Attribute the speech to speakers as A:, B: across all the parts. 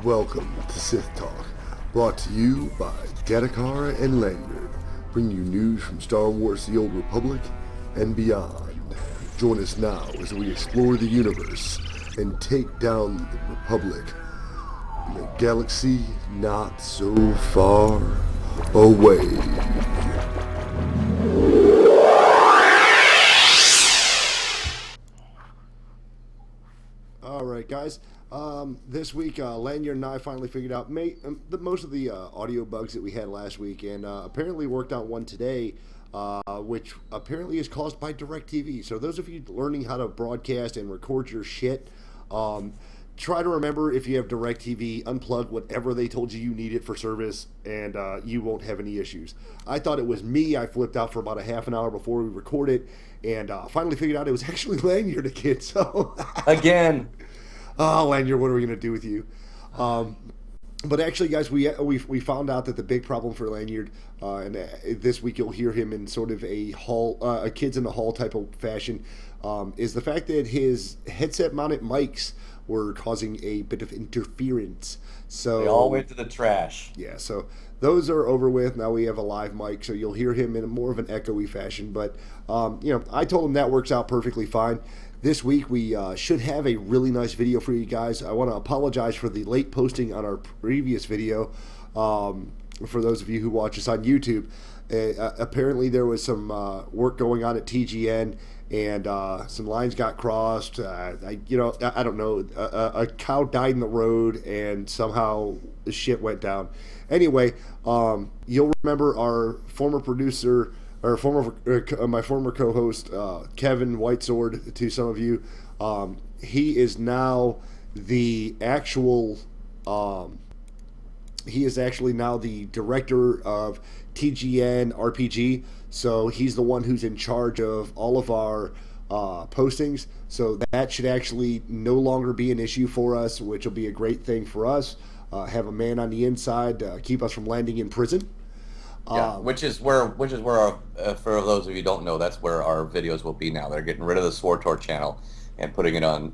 A: Welcome to Sith Talk, brought to you by Gattacara and Lanyard, bringing you news from Star Wars The Old Republic and beyond. Join us now as we explore the universe and take down the Republic in a galaxy not so far away. Alright guys, this week Lanyard and I finally figured out most of the audio bugs that we had last week, and apparently worked out one today, which apparently is caused by DirecTV. So those of you learning how to broadcast and record your shit, try to remember, if you have DirecTV, unplug whatever they told you needed for service, and you won't have any issues. I thought it was me. I flipped out for about a half an hour before we recorded, and finally figured out it was actually Lanyard again. So
B: again.
A: Oh, Lanyard, what are we going to do with you? But actually, guys, we found out that the big problem for Lanyard, and this week you'll hear him in sort of a kids in the hall type of fashion, is the fact that his headset-mounted mics were causing a bit of interference. So
B: they all went to the trash.
A: Yeah, so those are over with. Now we have a live mic, so you'll hear him in more of an echoey fashion. But I told him that works out perfectly fine. This week we should have a really nice video for you guys. I want to apologize for the late posting on our previous video. For those of you who watch us on YouTube, apparently there was some work going on at TGN, and some lines got crossed. I don't know. A cow died in the road, and somehow the shit went down. Anyway, you'll remember our former producer, or my former co-host, Kevin Whitesword, to some of you. He is now the actual. He is actually now the director of TGN RPG. So he's the one who's in charge of all of our postings. So that should actually no longer be an issue for us, which will be a great thing for us. Have a man on the inside to keep us from landing in prison.
B: Yeah, which is where our, for those of you who don't know, that's where our videos will be now. They're getting rid of the SWTOR channel and putting it on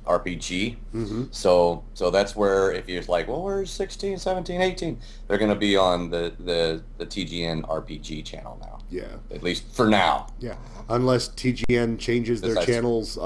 B: RPG. Mm-hmm. So that's where, if you're like, well, where's 16, 17, 18? They're going to be on the TGN RPG channel now.
A: Yeah. At
B: least for now.
A: Yeah. Unless TGN changes their channels.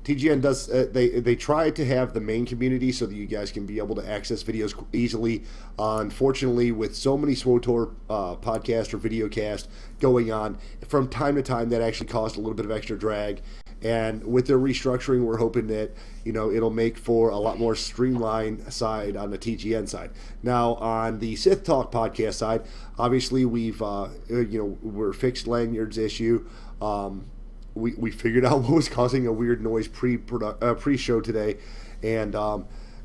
A: TGN does, they try to have the main community so that you guys can be able to access videos easily. Unfortunately, with so many SWTOR podcast or video cast going on, from time to time, that actually caused a little bit of extra drag. And with their restructuring, we're hoping that, it'll make for a lot more streamlined side on the TGN side. Now, on the Sith Talk podcast side, obviously we're fixed Lanyard's issue. We figured out what was causing a weird noise pre-show today, and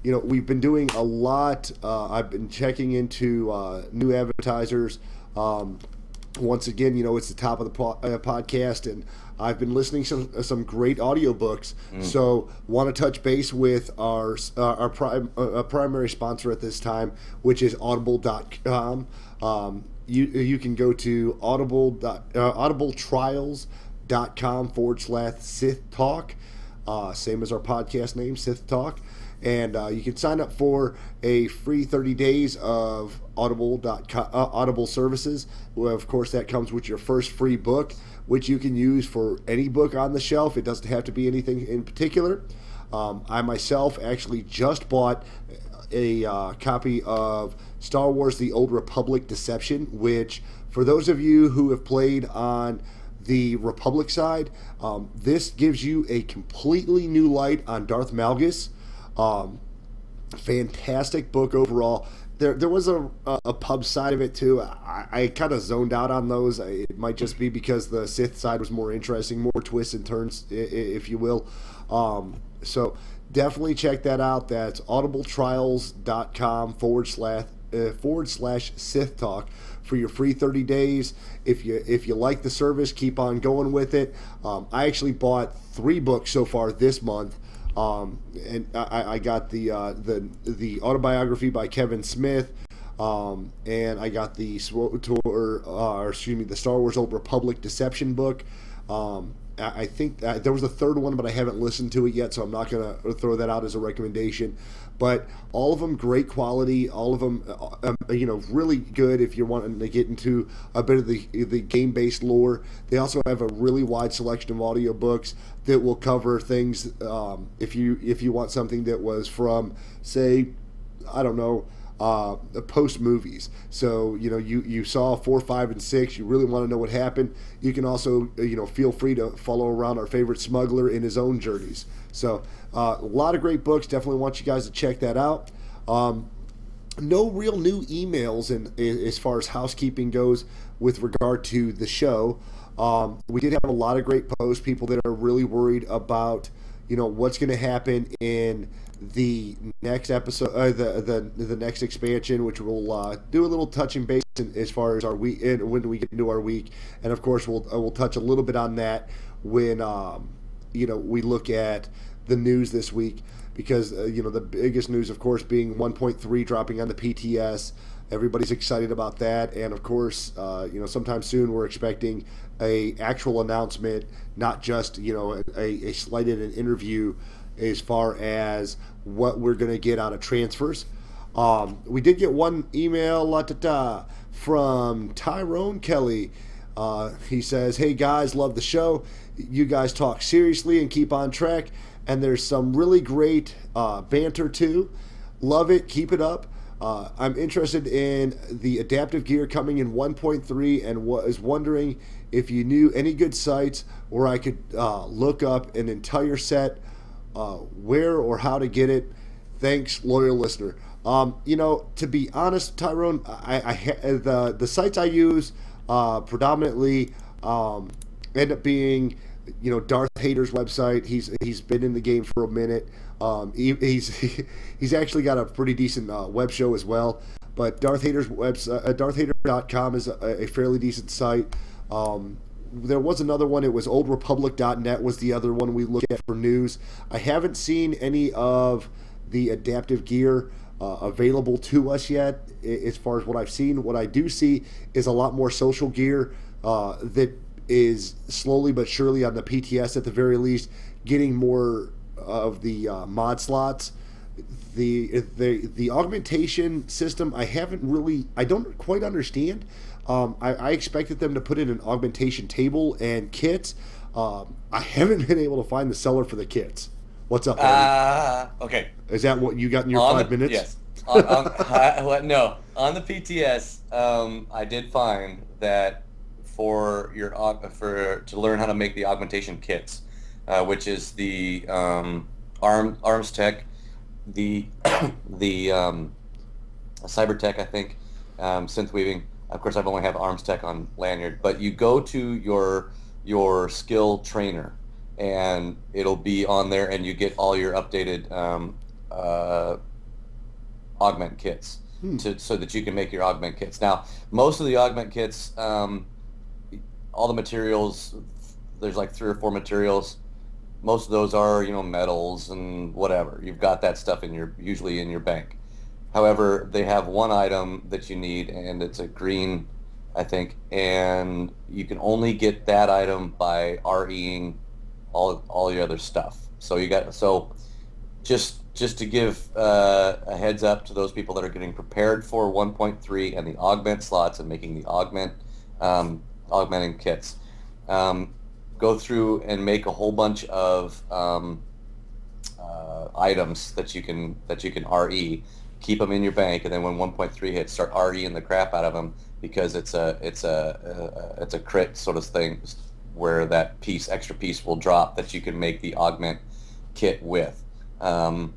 A: we've been doing a lot. I've been checking into new advertisers. Once again, it's the top of the podcast, and I've been listening to some great audiobooks. So want to touch base with our primary sponsor at this time, which is audible.com. You can go to audibletrials.com/Sith Talk, same as our podcast name, Sith Talk, and you can sign up for a free 30 days of Audible services. Well, of course, that comes with your first free book, which you can use for any book on the shelf. It doesn't have to be anything in particular. I myself actually just bought a copy of Star Wars The Old Republic Deception, which, for those of you who have played on the Republic side, this gives you a completely new light on Darth Malgus. Fantastic book overall. There was a pub side of it too. I kind of zoned out on those. It might just be because the Sith side was more interesting, more twists and turns, if you will. So definitely check that out. That's audibletrials.com/Sith Talk for your free 30 days. If you like the service, keep on going with it. I actually bought 3 books so far this month. And I got the autobiography by Kevin Smith, and I got the the Star Wars Old Republic Deception book. I think there was a third one, but I haven't listened to it yet, so I'm not going to throw that out as a recommendation. But all of them great quality, all of them, really good if you're wanting to get into a bit of the game-based lore. They also have a really wide selection of audiobooks that will cover things. If you want something that was from, say, I don't know, post movies. So you saw 4, 5, and 6. You really want to know what happened. You can also feel free to follow around our favorite smuggler in his own journeys. So a lot of great books. Definitely want you guys to check that out. No real new emails as far as housekeeping goes with regard to the show. We did have a lot of great posts. People that are really worried about what's going to happen in the next episode, the next expansion, which we'll do a little touching base as far as our week, and when we get into our week, and of course we'll touch a little bit on that when we look at the news this week, because the biggest news, of course, being 1.3 dropping on the PTS. Everybody's excited about that, and of course, sometime soon we're expecting a actual announcement, not just a slight in an interview as far as what we're going to get out of transfers. We did get one email from Tyrone Kelly. He says, "Hey guys, love the show. You guys talk seriously and keep on track, and there's some really great banter too. Love it. Keep it up. I'm interested in the adaptive gear coming in 1.3 and was wondering if you knew any good sites where I could look up an entire set, where or how to get it. Thanks, loyal listener." To be honest, Tyrone, the sites I use predominantly end up being Darth Hater's website. He's been in the game for a minute. He's actually got a pretty decent web show as well. But Darth Hater's website, DarthHater.com, is a fairly decent site. There was another one. It was OldRepublic.net was the other one we looked at for news. I haven't seen any of the adaptive gear available to us yet. As far as what I've seen, what I do see is a lot more social gear that is slowly but surely on the PTS at the very least getting more of the mod slots. The augmentation system I don't quite understand. I expected them to put in an augmentation table and kits. I haven't been able to find the seller for the kits. What's up, Eddie?
B: Okay.
A: Is that what you got in your 5 minutes?
B: Yes. No. On the PTS, I did find that for to learn how to make the augmentation kits, which is the arms tech, the cyber tech, I think, synth weaving. Of course, I've only have arms tech on lanyard, but you go to your skill trainer, and it'll be on there, and you get all your updated augment kits so that you can make your augment kits. Now, most of the augment kits, all the materials, there's like 3 or 4 materials. Most of those are metals and whatever. You've got that stuff usually in your bank. However, they have one item that you need, and it's a green, I think, and you can only get that item by REing all your other stuff. So just to give a heads up to those people that are getting prepared for 1.3 and the augment slots and making the augmenting kits, go through and make a whole bunch of items that you can RE. Keep them in your bank, and then when 1.3 hits, start REing the crap out of them, because it's a crit sort of thing where that extra piece will drop that you can make the augment kit with. And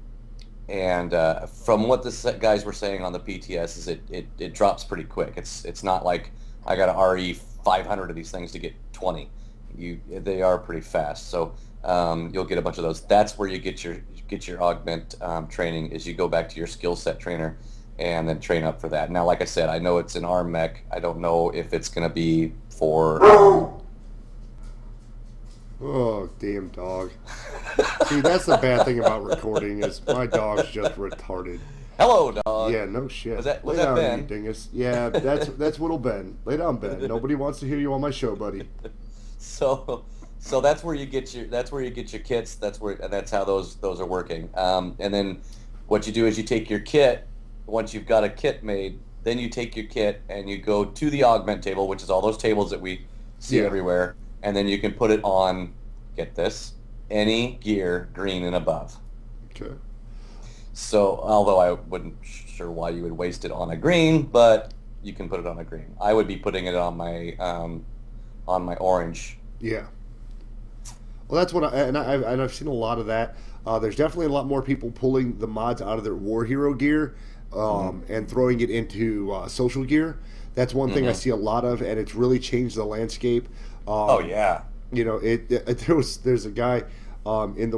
B: from what the guys were saying on the PTS is it drops pretty quick. It's not like I got to RE 500 of these things to get 20. They are pretty fast. So you'll get a bunch of those. That's where you get your augment training, is you go back to your skill set trainer and then train up for that. Now, like I said, I know it's an arm mech. I don't know if it's going to be for...
A: Oh, damn dog. See, that's the bad thing about recording, is my dog's just retarded.
B: Hello, dog.
A: Yeah, no shit.
B: Was
A: Lay
B: that
A: down,
B: Ben?
A: you dingus. Yeah, that's little Ben. Lay down, Ben. Nobody wants to hear you on my show, buddy.
B: So So that's where you get your kits. That's how those are working. And then what you do is you take your kit. Once you've got a kit made, then you take your kit and you go to the augment table, which is all those tables that we see everywhere, and then you can put it on. Get this, any gear green and above.
A: Okay.
B: So although I wouldn't sure why you would waste it on a green, but you can put it on a green. I would be putting it on my orange.
A: Yeah. Well, that's what I've seen a lot of that. There's definitely a lot more people pulling the mods out of their war hero gear and throwing it into social gear. That's one thing I see a lot of, and it's really changed the landscape.
B: Oh yeah.
A: You know, there's a guy in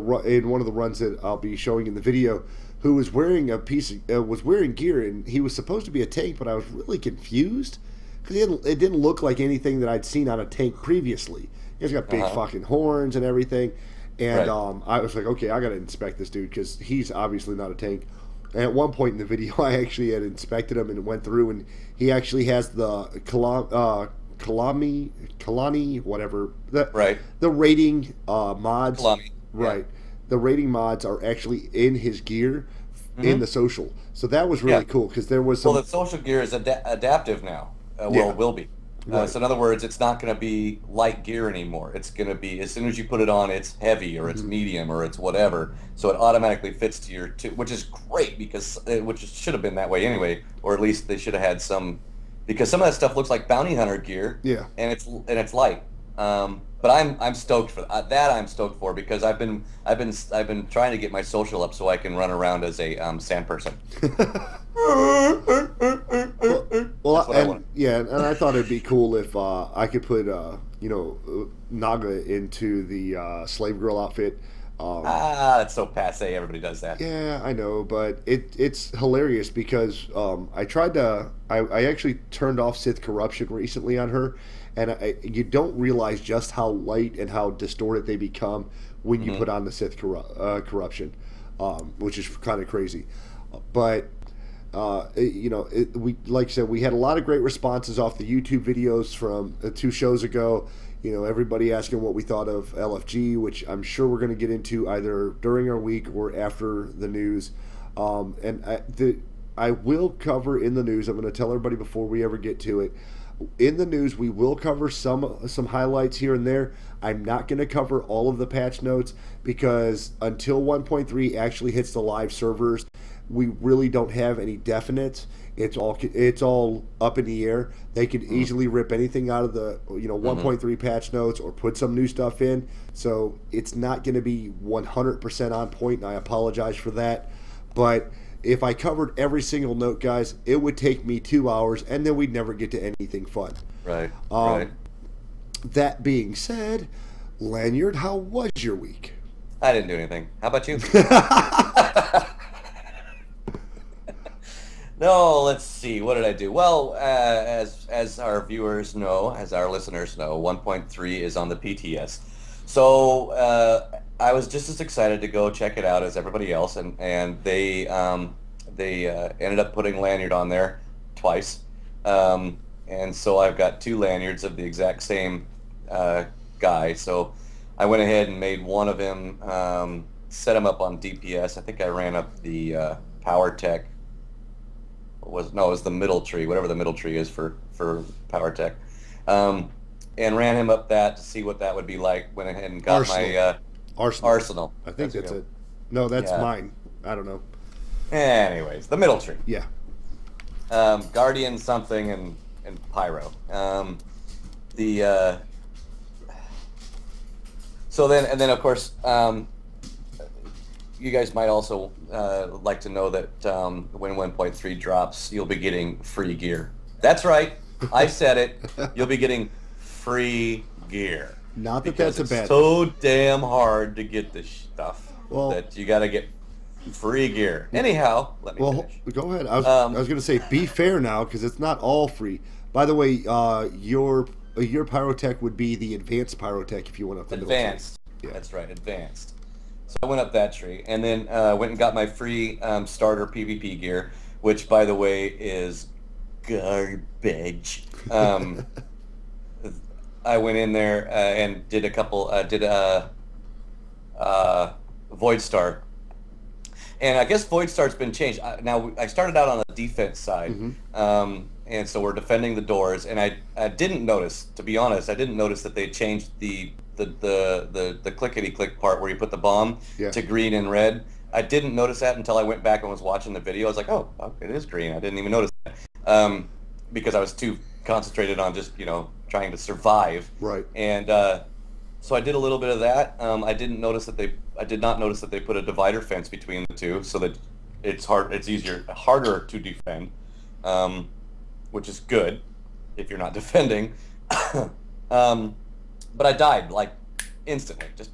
A: one of the runs that I'll be showing in the video who was wearing was wearing gear, and he was supposed to be a tank, but I was really confused because it didn't look like anything that I'd seen on a tank previously. He's got big fucking horns and everything, and I was like, okay, I got to inspect this dude because he's obviously not a tank. And at one point in the video, I actually had inspected him and went through, and he actually has the Kalani, whatever. The rating mods.
B: Kalani.
A: Right. Yeah. The rating mods are actually in his gear in the social. So that was really cool because there was some...
B: Well, the social gear is adaptive now. Will be. Right. So in other words, it's not going to be light gear anymore. It's going to be, as soon as you put it on, it's heavy or it's medium or it's whatever. So it automatically fits to your which is great because which should have been that way anyway, or at least they should have had some, because some of that stuff looks like bounty hunter gear.
A: Yeah.
B: And it's light. But I'm stoked for that. I'm stoked for because I've been trying to get my social up so I can run around as a sand person.
A: And I thought it'd be cool if I could put Naga into the slave girl outfit.
B: That's so passe. Everybody does that.
A: Yeah, I know, but it's hilarious because I actually turned off Sith corruption recently on her, and you don't realize just how light and how distorted they become when you put on the Sith corruption, which is kind of crazy. But we, like I said, we had a lot of great responses off the YouTube videos from 2 shows ago. Everybody asking what we thought of LFG, which I'm sure we're going to get into either during our week or after the news. I will cover in the news. I'm going to tell everybody before we ever get to it. In the news, we will cover some highlights here and there. I'm not going to cover all of the patch notes because until 1.3 actually hits the live servers, we really don't have any definites. It's all up in the air. They could easily rip anything out of the 1.3 patch notes or put some new stuff in. So it's not going to be 100% on point, and I apologize for that. But if I covered every single note, guys, it would take me 2 hours, and then we'd never get to anything fun.
B: Right.
A: That being said, Lanyard, how was your week?
B: I didn't do anything. How about you? No, let's see. What did I do? Well, as our viewers know, as our listeners know, 1.3 is on the PTS. So I was just as excited to go check it out as everybody else, and they ended up putting Lanyard on there twice, and so I've got 2 lanyards of the exact same guy. So I went ahead and made one of him, set him up on DPS. I think I ran up the Power Tech. It was the middle tree, whatever the middle tree is for Power Tech, and ran him up that to see what that would be like. Went ahead and got my Arsenal.
A: I think that's it. No, that's mine. I don't know.
B: Anyways, the middle tree.
A: Yeah.
B: Guardian something and Pyro. So then of course, you guys might also like to know that when 1.3 drops, you'll be getting free gear. That's right. I said it. You'll be getting free gear.
A: Not that that's a bad
B: thing. It's so damn hard to get this stuff that you got to get free gear. Anyhow, let me finish.
A: Go ahead. I was going to say be fair now because it's not all free. By the way, your Pyrotech would be the advanced Pyrotech if you went up the middle tree.
B: Advanced. Yeah. That's right, advanced. So I went up that tree and then went and got my free starter PvP gear, which, by the way, is garbage. I went in there and did a couple, Void Star. And I guess Void Star's been changed. Now, I started out on the defense side, and so we're defending the doors. And I didn't notice, to be honest, I didn't notice that they changed the clickety-click part where you put the bomb to green and red. I didn't notice that until I went back and was watching the video. I was like, oh, it is green. I didn't even notice that because I was too concentrated on just, trying to survive.
A: Right.
B: And so I did a little bit of that. I did not notice that they put a divider fence between the two, so that it's harder to defend, which is good if you're not defending. But I died like instantly. Just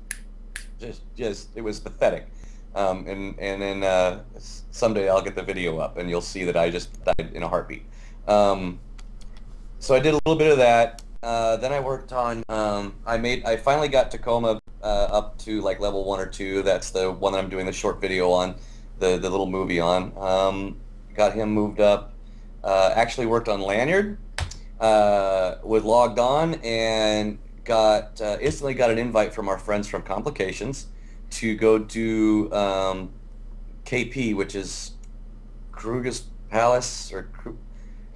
B: it was pathetic. And then someday I'll get the video up, and you'll see that I just died in a heartbeat. So I did a little bit of that. Then I worked on. I finally got Tacoma up to like level 1 or 2. That's the one that I'm doing the short video on, the little movie on. Got him moved up. Actually worked on Lanyard. Was logged on and instantly got an invite from our friends from Complications to go do KP, which is Kruger's Palace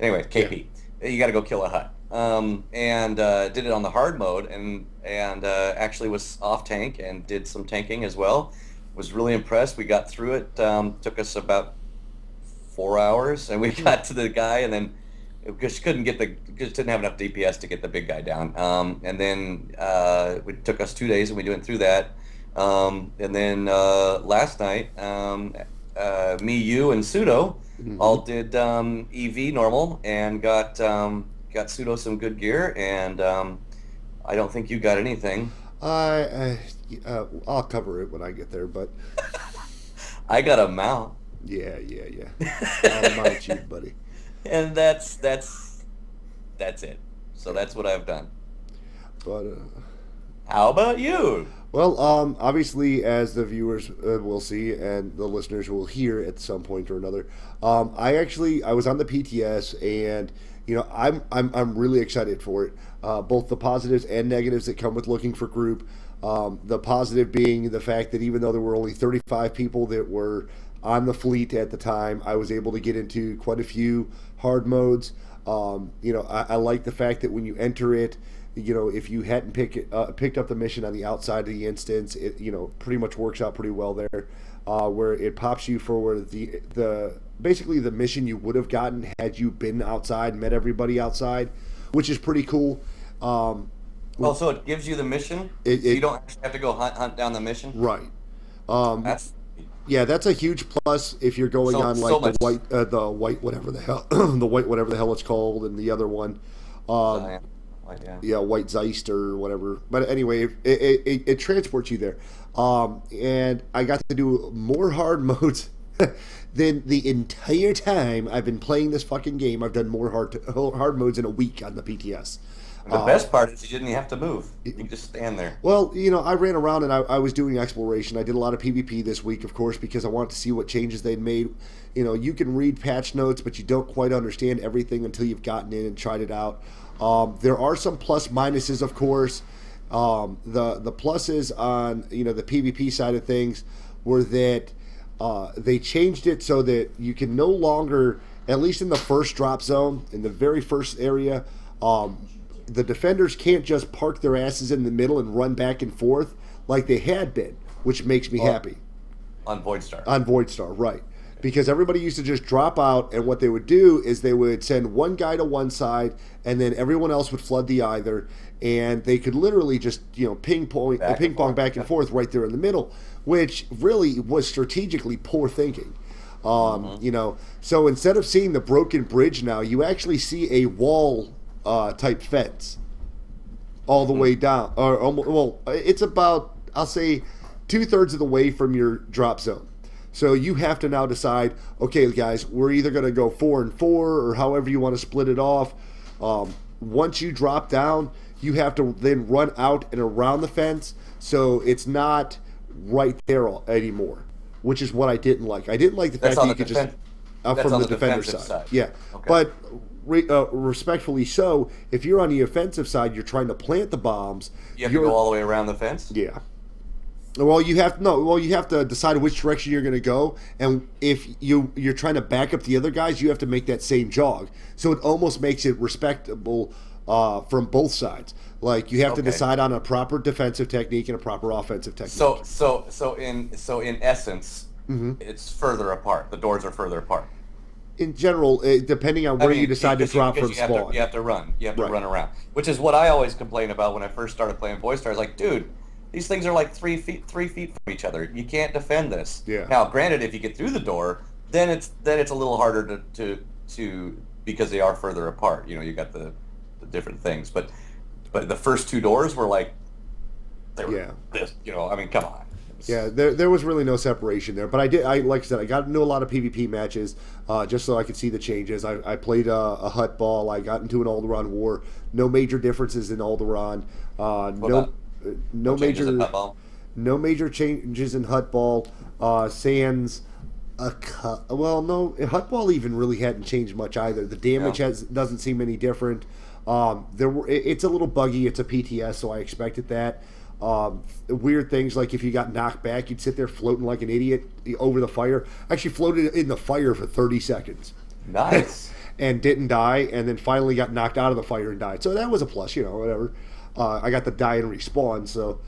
B: anyway, KP. You got to go kill a hut. And did it on the hard mode, and actually was off tank and did some tanking as well. Was really impressed. We got through it. Took us about 4 hours, and we got to the guy, and then it just didn't have enough DPS to get the big guy down. And then it took us 2 days, and we went through that. And then last night, me, you, and Pseudo all did EV normal and got Pseudo some good gear, and I don't think you got anything.
A: I'll cover it when I get there, but
B: I got a mount.
A: Yeah. I'll mount you, buddy.
B: And that's it. So that's what I've done.
A: But
B: how about you?
A: Well, obviously, as the viewers will see and the listeners will hear at some point or another, I was on the PTS, and I'm really excited for it. Both the positives and negatives that come with looking for group. The positive being the fact that even though there were only 35 people that were on the fleet at the time, I was able to get into quite a few hard modes. I like the fact that when you enter it, if you hadn't picked up the mission on the outside of the instance, it pretty much works out pretty well there, where it pops you for the basically the mission you would have gotten had you been outside, met everybody outside, which is pretty cool.
B: So it gives you the mission. You don't actually have to go hunt down the mission.
A: Right. That's a huge plus if you're going on like the white whatever the hell the white whatever the hell it's called, and the other one. White Zeist or whatever. But anyway, it transports you there. And I got to do more hard modes than the entire time I've been playing this fucking game. I've done more hard modes in a week on the PTS.
B: The best part is you didn't have to move. You can just stand there.
A: Well, I ran around and I was doing exploration. I did a lot of PvP this week, of course, because I wanted to see what changes they'd made. You can read patch notes, but you don't quite understand everything until you've gotten in and tried it out. There are some plus minuses, of course. The pluses on the PvP side of things were that they changed it so that you can no longer, at least in the first drop zone, in the very first area, the defenders can't just park their asses in the middle and run back and forth like they had been, which makes me happy.
B: On Void Star.
A: On Void Star, right. Because everybody used to just drop out, and what they would do is they would send one guy to one side, and then everyone else would flood the other, and they could literally just ping pong back and forth right there in the middle, which really was strategically poor thinking. So instead of seeing the broken bridge now, you actually see a wall type fence all the way down, it's about, I'll say, 2/3 of the way from your drop zone. So you have to now decide, okay, guys, we're either going to go 4 and 4 or however you want to split it off. Once you drop down, you have to then run out and around the fence, so it's not right there anymore, which is what I didn't like. I didn't like the fact that you could just from the defender side. Yeah, okay. But respectfully so, if you're on the offensive side, you're trying to plant the bombs.
B: You have to go all the way around the fence?
A: Yeah. Well, you have to decide which direction you're going to go, and if you're trying to back up the other guys, you have to make that same jog. So it almost makes it respectable from both sides. Like, you have to decide on a proper defensive technique and a proper offensive technique.
B: So in essence, it's further apart. The doors are further apart.
A: In general, depending on where you decide to drop from spawn.
B: You have to run. You have to run around, which is what I always complain about when I first started playing Voice Stars. Like, dude, these things are like 3 feet from each other. You can't defend this.
A: Yeah.
B: Now, granted, if you get through the door, then it's a little harder to because they are further apart. You know, you got the different things, but the first 2 doors were like, they were this. You know, I mean, come on.
A: Yeah, there was really no separation there. But like I said, I got into a lot of PvP matches just so I could see the changes. I played a Hut Ball. I got into an Alderaan War. No major differences in Alderaan. No major changes in Hut Ball. Sans. No, Hut Ball even really hadn't changed much either. The damage doesn't seem any different. It's a little buggy. It's a PTS, so I expected that. Weird things like if you got knocked back, you'd sit there floating like an idiot over the fire. I actually floated in the fire for 30 seconds.
B: Nice.
A: And didn't die, and then finally got knocked out of the fire and died. So that was a plus, whatever. I got to die and respawn, so...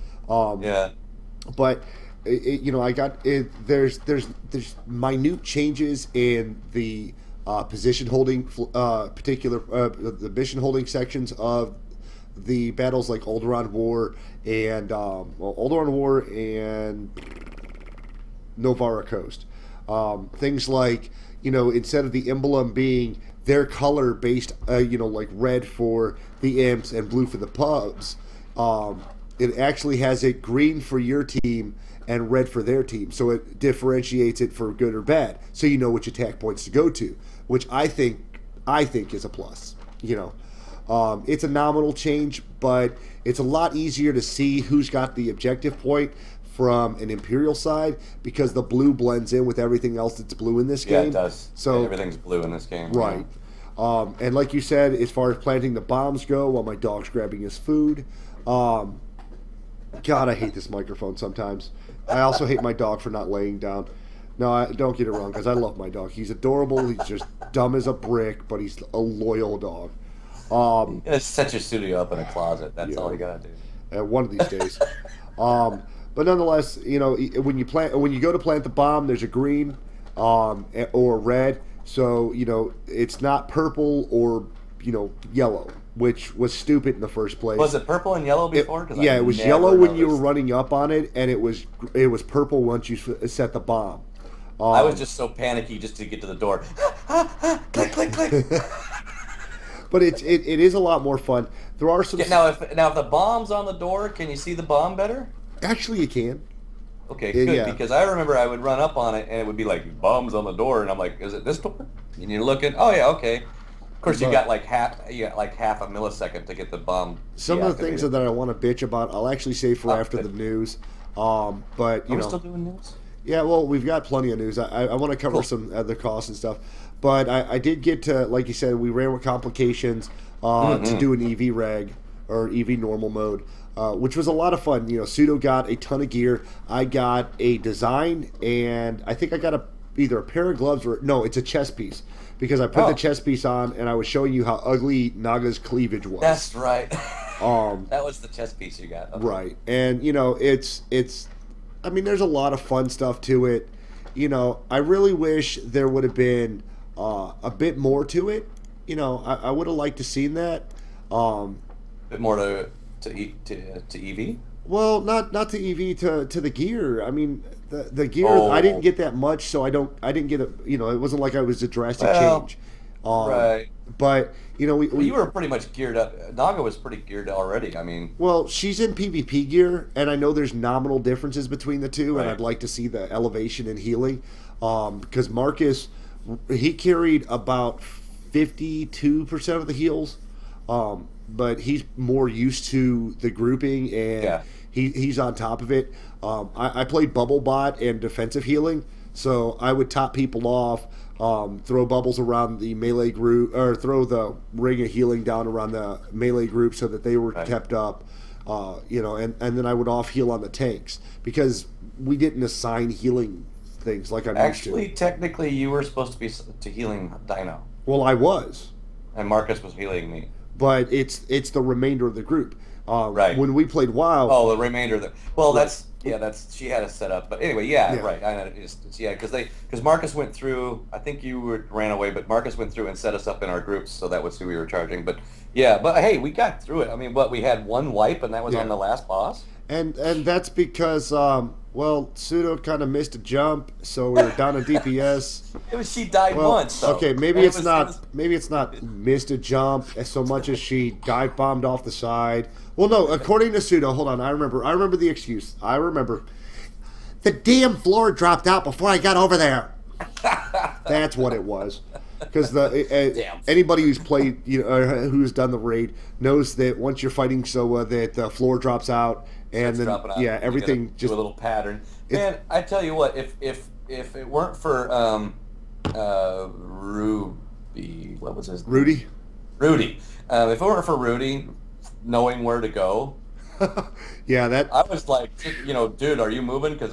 A: But, I got... There's minute changes in the position holding, the mission holding sections of the battles like Alderaan War and Novara Coast. Things like, instead of the emblem being their color based, like red for the imps and blue for the pubs, it actually has it green for your team and red for their team. So it differentiates it for good or bad. So you know which attack points to go to, which I think is a plus, It's a nominal change, but it's a lot easier to see who's got the objective point from an Imperial side because the blue blends in with everything else that's blue in this game.
B: Yeah, it does. So everything's blue in this game.
A: Right. And like you said, as far as planting the bombs go, while my dog's grabbing his food, God, I hate this microphone sometimes. I also hate my dog for not laying down. No, don't get it wrong, because I love my dog. He's adorable. He's just dumb as a brick, but he's a loyal dog.
B: Set your studio up in a closet. That's all you gotta do.
A: One of these days. But nonetheless, when you go to plant the bomb, there's a green or red. So it's not purple or yellow, which was stupid in the first place.
B: Was it purple and yellow before?
A: It was yellow when you were running up on it, and it was purple once you set the bomb.
B: I was just so panicky just to get to the door. Click, click, click.
A: But it is a lot more fun. There are some...
B: Now, if the bomb's on the door, can you see the bomb better?
A: Actually, you can.
B: Okay, good, because I remember I would run up on it, and it would be like, bombs on the door, and I'm like, is it this door? And you're looking, oh yeah, okay. Of course, you got like half a millisecond to get the bomb.
A: Some of the things that I want to bitch about, I'll actually save for after the news. But
B: Are we still doing news?
A: Yeah, well, we've got plenty of news. I want to cover some other costs and stuff. But I did get to, like you said, we ran with complications to do an EV reg or EV normal mode, which was a lot of fun. Pseudo got a ton of gear. I got a design, and I think I got either a pair of gloves or no, it's a chest piece. Because I put the chest piece on, and I was showing you how ugly Naga's cleavage was.
B: That's right. That was the chest piece you got. Okay.
A: Right, and it's. I mean, there's a lot of fun stuff to it. I really wish there would have been a bit more to it. I would have liked to seen that.
B: A bit more to EV.
A: Well, not to EV, to the gear. I mean, the gear. I didn't get that much, so I didn't get a. It wasn't like I was a drastic change.
B: Right.
A: But you
B: were pretty much geared up. Naga was pretty geared already. I mean,
A: well, she's in PvP gear, and I know there's nominal differences between the two, and I'd like to see the elevation and healing. Because Marcus, he carried about 52% of the heals, but he's more used to the grouping, and he's on top of it. I played Bubble Bot and defensive healing. So I would top people off, throw bubbles around the melee group, or throw the ring of healing down around the melee group so that they were kept up. And then I would off heal on the tanks because we didn't assign healing things like I'm used to.
B: Actually, technically, you were supposed to be healing Dino.
A: Well, I was.
B: And Marcus was healing me.
A: But it's the remainder of the group.
B: Right.
A: When we played WoW.
B: Oh, the remainder of the. Well, that's she had a setup. But anyway, right. I know. Because Marcus went through. I think you ran away, but Marcus went through and set us up in our groups, so that was who we were charging. But hey, we got through it. I mean, we had one wipe, and that was on the last boss.
A: And that's because Pseudo kind of missed a jump, so we were down in DPS.
B: She died once. Though.
A: Okay, maybe it's not missed a jump as so much as she dive bombed off the side. Well, no, according to Pseudo, hold on, I remember the excuse. I remember the damn floor dropped out before I got over there. That's what it was. Because anybody who's played, who's done the raid knows that once you're fighting Soa, that the floor drops out, and then everything just
B: do a little pattern. Man, I tell you what, if it weren't for Ruby, what was his name? Rudy. If it weren't for Rudy knowing where to go,
A: I
B: was like, dude, are you moving? Because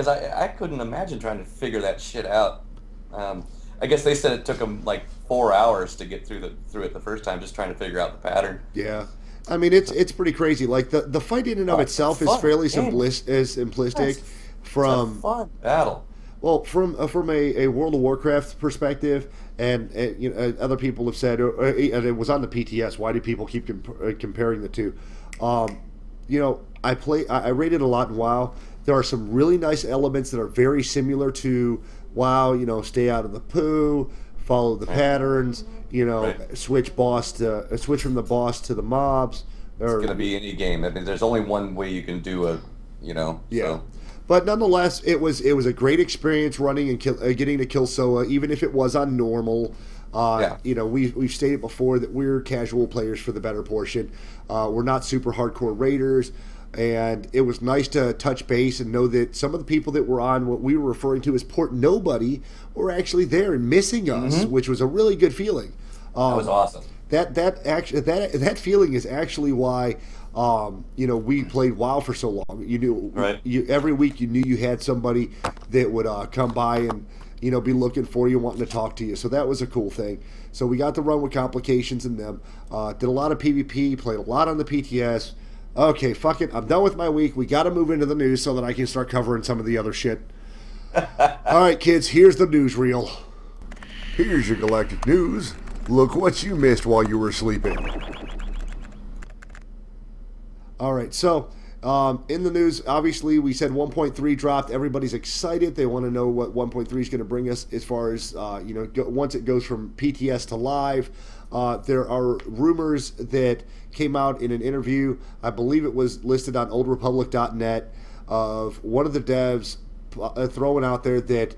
B: I couldn't imagine trying to figure that shit out. I guess they said it took them like 4 hours to get through it the first time, just trying to figure out the pattern.
A: Yeah, I mean it's pretty crazy. Like the fight in and of itself is fairly simplistic. From
B: it's a fun battle.
A: Well, from a World of Warcraft perspective, and other people have said, and it was on the PTS. Why do people keep comparing the two? I rated a lot in WoW. There are some really nice elements that are very similar to WoW. Stay out of the poo, follow the patterns. Switch from the boss to the mobs.
B: It's gonna be any game. I mean, there's only one way you can do a. Yeah. So.
A: But nonetheless, it was a great experience running and getting to kill Soa, even if it was on normal. We've stated before that we're casual players for the better portion. We're not super hardcore raiders, and it was nice to touch base and know that some of the people that were on what we were referring to as Port Nobody were actually there and missing us, which was a really good feeling.
B: That was awesome.
A: That feeling is actually why. We played WoW for so long. You knew every week you knew you had somebody that would come by and be looking for you, wanting to talk to you. So that was a cool thing. So we got to run with complications in them. Did a lot of PvP, played a lot on the PTS. Okay, fuck it. I'm done with my week. We got to move into the news so that I can start covering some of the other shit. All right, kids, here's the newsreel. Here's your galactic news. Look what you missed while you were sleeping. All right, so in the news, obviously, we said 1.3 dropped. Everybody's excited. They want to know what 1.3 is going to bring us as far as, once it goes from PTS to live. There are rumors that came out in an interview. I believe it was listed on oldrepublic.net of one of the devs throwing out there that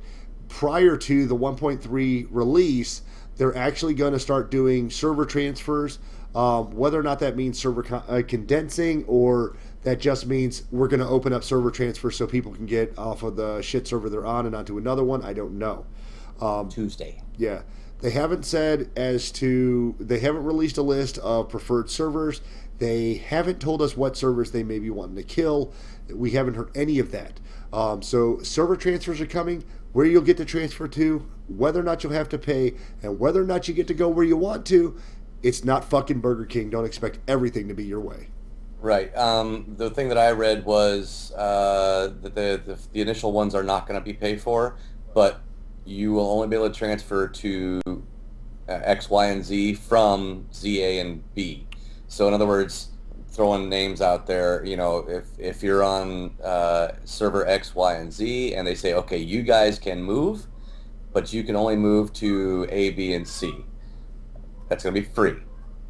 A: prior to the 1.3 release, they're actually going to start doing server transfers. Whether or not that means server condensing or that just means we're going to open up server transfer so people can get off of the shit server they're on and onto another one, I don't know.
B: Tuesday.
A: Yeah. They haven't they haven't released a list of preferred servers. They haven't told us what servers they may be wanting to kill. We haven't heard any of that. So server transfers are coming, where you'll get to transfer to, whether or not you'll have to pay, and whether or not you get to go where you want to. It's not fucking Burger King. Don't expect everything to be your way.
B: Right. The thing that I read was that the initial ones are not going to be paid for, but you will only be able to transfer to X, Y, and Z from Z, A, and B. So in other words, throwing names out there, if you're on server X, Y, and Z, and they say, okay, you guys can move, but you can only move to A, B, and C. That's going to be free.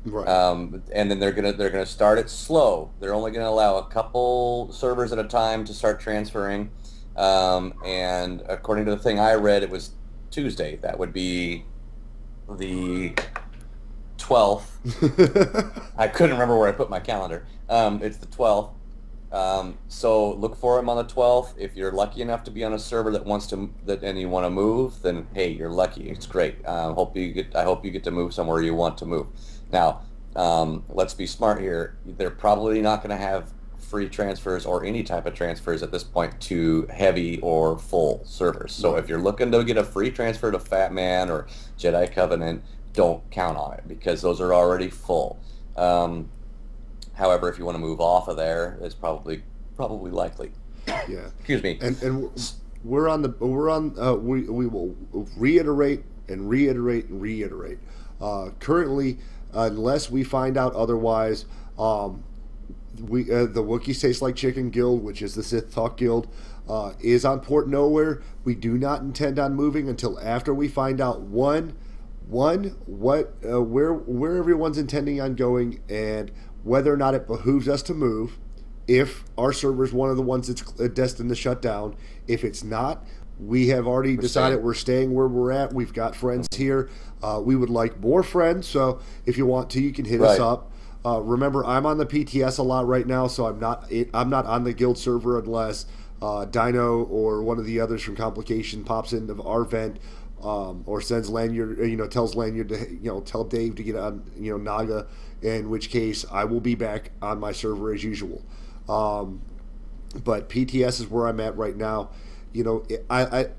A: Right.
B: And then they're gonna start it slow. They're only going to allow a couple servers at a time to start transferring. And according to the thing I read, it was Tuesday. That would be the 12th. I couldn't remember where I put my calendar. It's the 12th. So look for him on the 12th. If you're lucky enough to be on a server that wants to and you want to move, then hey, you're lucky. It's great. I hope you get to move somewhere you want to move. Now, let's be smart here. They're probably not going to have free transfers or any type of transfers at this point to heavy or full servers. So if you're looking to get a free transfer to Fat Man or Jedi Covenant, don't count on it because those are already full. However, if you want to move off of there, it's probably likely.
A: Yeah.
B: Excuse me.
A: And we will reiterate and reiterate and reiterate. Currently, unless we find out otherwise, the Wookiees Taste Like Chicken Guild, which is the Sith Talk Guild, is on Port Nowhere. We do not intend on moving until after we find out where everyone's intending on going and whether or not it behooves us to move. If our server is one of the ones that's destined to shut down, if it's not, we have already decided we're staying where we're at. We've got friends here. We would like more friends, so if you want to, you can hit us up. Remember, I'm on the PTS a lot right now, so I'm not on the guild server unless Dino or one of the others from Complication pops into our vent or sends Lanyard, tells Lanyard to tell Dave to get on Naga. In which case, I will be back on my server as usual. But PTS is where I'm at right now. I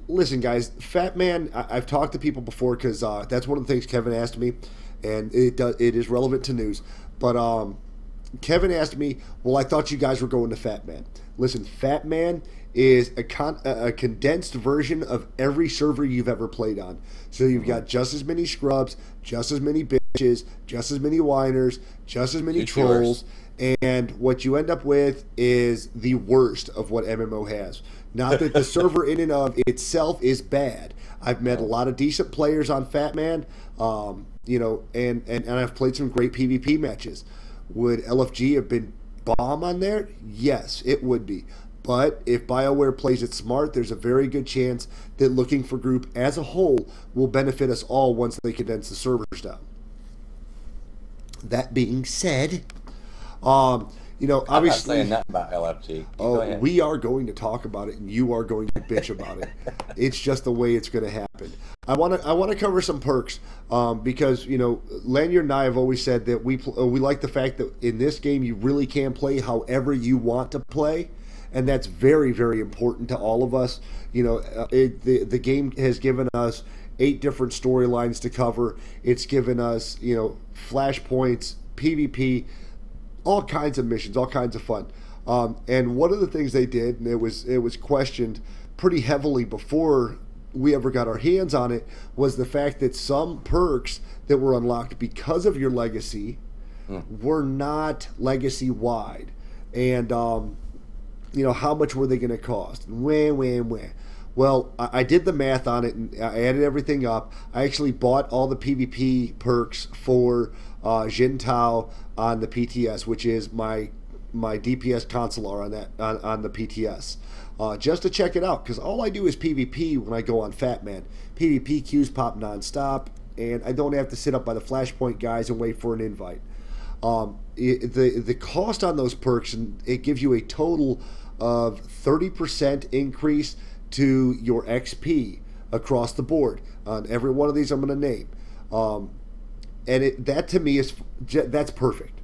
A: listen, guys. Fat Man, I've talked to people before because that's one of the things Kevin asked me, and it is relevant to news. But Kevin asked me, well, I thought you guys were going to Fat Man. Listen, Fat Man is a condensed version of every server you've ever played on. So you've got just as many scrubs, just as many bitches, just as many whiners, just as many trolls, and what you end up with is the worst of what MMO has. Not that the server in and of itself is bad. I've met a lot of decent players on Fat Man, and I've played some great PvP matches. Would LFG have been bomb on there? Yes, it would be. But if BioWare plays it smart, there's a very good chance that Looking for Group as a whole will benefit us all once they condense the servers down. That being said, obviously,
B: I'm not saying nothing about LFG.
A: Oh, we are going to talk about it, and you are going to bitch about it. It's just the way it's going to happen. I want to cover some perks because Lanyard and I have always said that we like the fact that in this game you really can play however you want to play. And that's very, very important to all of us. The game has given us 8 different storylines to cover. It's given us, flashpoints, PvP, all kinds of missions, all kinds of fun. And one of the things they did, and it was questioned pretty heavily before we ever got our hands on it, was the fact that some perks that were unlocked because of your legacy were not legacy wide. And how much were they going to cost? Well, I did the math on it, and I added everything up. I actually bought all the PvP perks for Jin Tao on the PTS, which is my DPS consular on the PTS, just to check it out. Because all I do is PvP when I go on Fat Man. PvP queues pop nonstop, and I don't have to sit up by the flashpoint guys and wait for an invite. The cost on those perks, and it gives you a total of 30% increase to your XP across the board on every one of these I'm going to name, and that to me that's perfect,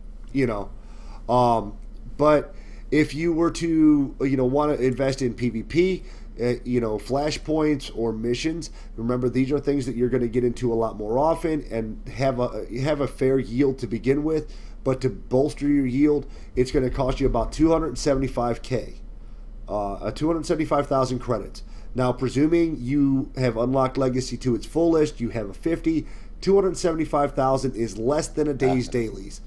A: but if you were to want to invest in PvP, flashpoints or missions, remember these are things that you're going to get into a lot more often and have a fair yield to begin with. But to bolster your yield, it's going to cost you about 275K, 275,000 credits. Now, presuming you have unlocked Legacy to its fullest, you have a 50, 275,000 is less than a day's dailies.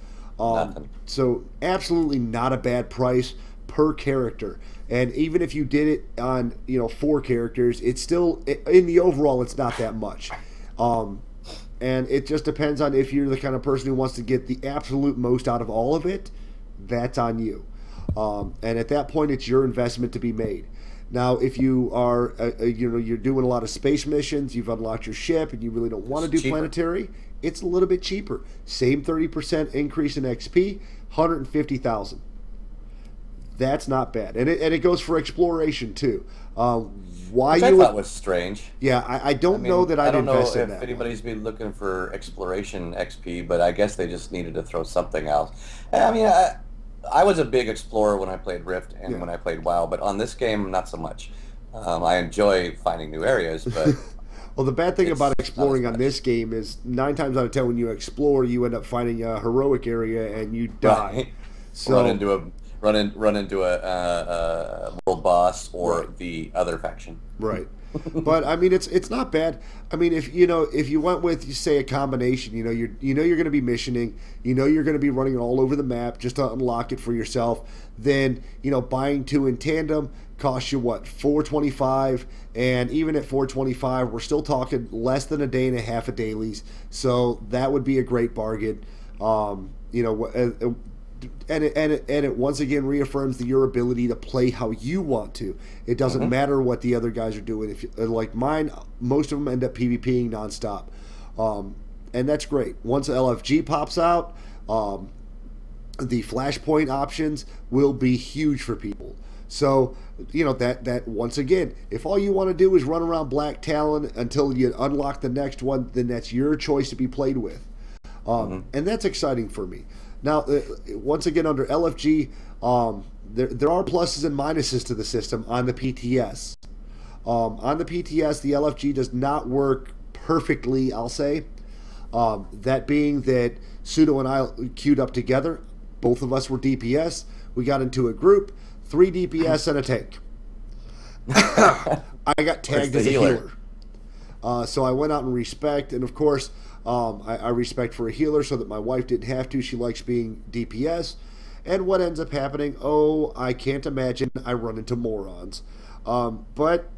A: So absolutely not a bad price per character. And even if you did it on 4 characters, it's still, in the overall, it's not that much. And it just depends on if you're the kind of person who wants to get the absolute most out of all of it. That's on you. And at that point, it's your investment to be made. Now, if you are, you're doing a lot of space missions, you've unlocked your ship, and you really don't want to do planetary, it's a little bit cheaper. Same 30% increase in XP, 150,000. That's not bad, and it goes for exploration too. Why
B: Which
A: you
B: I
A: would,
B: thought was strange.
A: yeah, I don't know that I'd
B: I don't know
A: invest in
B: if
A: that
B: anybody's been looking for exploration XP, but I guess they just needed to throw something else. I mean, I was a big explorer when I played Rift and when I played WoW, but on this game, not so much. I enjoy finding new areas, but
A: well, the bad thing about exploring on this game is 9 times out of 10 when you explore, you end up finding a heroic area and you die.
B: Right.
A: So
B: run into a world boss or the other faction.
A: Right. But I mean, it's not bad. I mean, if you went with, you say, a combination, you're going to be missioning, you're going to be running all over the map just to unlock it for yourself. Then buying 2 in tandem costs you what, $4.25, and even at $4.25, we're still talking less than a day and a half of dailies. So that would be a great bargain. And it once again reaffirms your ability to play how you want to. It doesn't matter what the other guys are doing. If like mine, most of them end up PvPing nonstop, and that's great. Once LFG pops out, the flashpoint options will be huge for people. So that once again, if all you want to do is run around Black Talon until you unlock the next one, then that's your choice to be played with, and that's exciting for me. Now, once again, under LFG, there are pluses and minuses to the system on the PTS. On the PTS, the LFG does not work perfectly, I'll say. That being that Pseudo and I queued up together. Both of us were DPS. We got into a group, 3 DPS and a tank. I got tagged as a healer. So I went out and respect, and of course, I respect for a healer so that my wife didn't have to. She likes being DPS. And what ends up happening? Oh, I can't imagine. I run into morons. But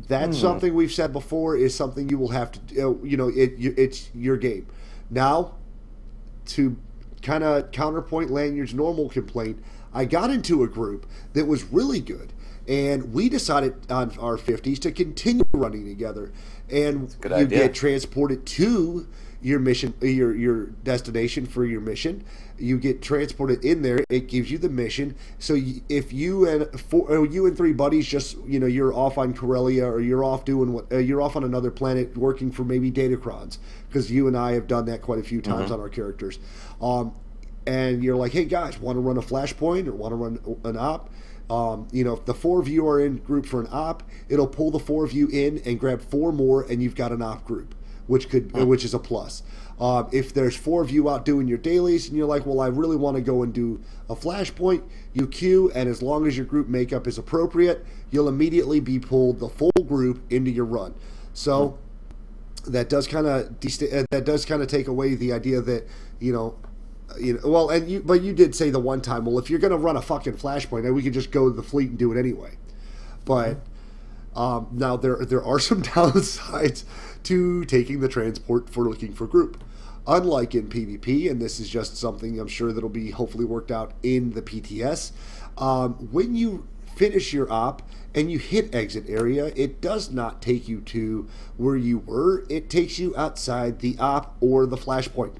A: that's something we've said before is something you will have to, it's your game. Now, to kind of counterpoint Lanyard's normal complaint, I got into a group that was really good. And we decided on our 50s to continue running together. And you get transported to your mission, your destination for your mission. You get transported in there. It gives you the mission. So if you and 3 buddies just you're off on Corellia, or you're off doing you're off on another planet working for maybe Datacrons, because you and I have done that quite a few times on our characters. And you're like, hey guys, want to run a flashpoint or want to run an op? If the 4 of you are in group for an op, it'll pull the 4 of you in and grab 4 more, and you've got an op group, which is a plus. If there's 4 of you out doing your dailies, and you're like, well, I really want to go and do a flashpoint, you queue, and as long as your group makeup is appropriate, you'll immediately be pulled the full group into your run. So that does kind of take away the idea that but you did say the one time, well, if you're going to run a fucking flashpoint, then we can just go to the fleet and do it anyway. But now there are some downsides to taking the transport for looking for group. Unlike in PvP, and this is just something I'm sure that'll be hopefully worked out in the PTS, when you finish your op and you hit exit area, it does not take you to where you were. It takes you outside the op or the flashpoint.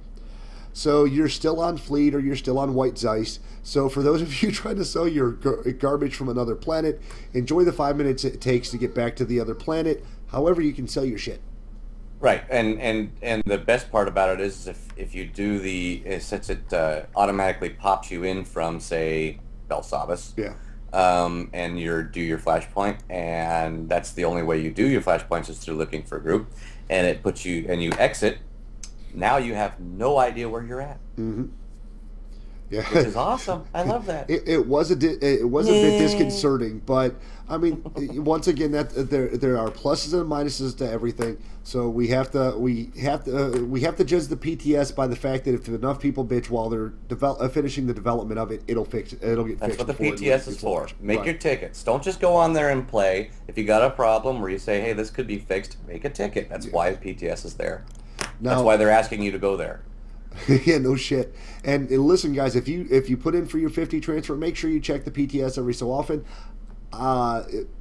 A: So you're still on Fleet, or you're still on White Zeiss. So for those of you trying to sell your garbage from another planet, enjoy the 5 minutes it takes to get back to the other planet. However, you can sell your shit.
B: Right, and the best part about it is if you do since it automatically pops you in from, say, Belsavis, and do your flashpoint, and that's the only way you do your flashpoints is through looking for a group, and it puts you, and you exit. Now you have no idea where you're at. Yeah, which is awesome. I love that.
A: It was a bit disconcerting, but I mean, once again, that there are pluses and minuses to everything. So we have to judge the PTS by the fact that if enough people bitch while they're finishing the development of it, it'll get fixed.
B: That's what the PTS is for. Make your tickets. Don't just go on there and play. If you got a problem where you say, hey, this could be fixed, make a ticket. That's why PTS is there. Now, that's why they're asking you to go there.
A: Yeah, no shit. And listen, guys, if you put in for your 50 transfer, make sure you check the PTS every so often.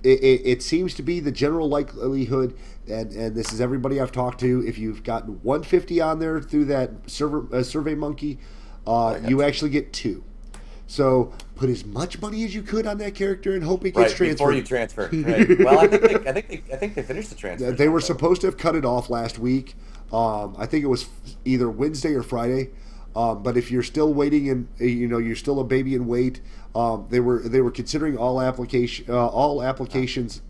A: It seems to be the general likelihood, and this is everybody I've talked to. If you've gotten 150 on there through that Survey Monkey, you actually get 2. So put as much money as you could on that character and hope it gets transferred
B: before you transfer. Right. Well, I think they finished the transfer.
A: They were supposed to have cut it off last week. I think it was either Wednesday or Friday. But if you're still waiting and you're still a baby in wait, they were considering all applications,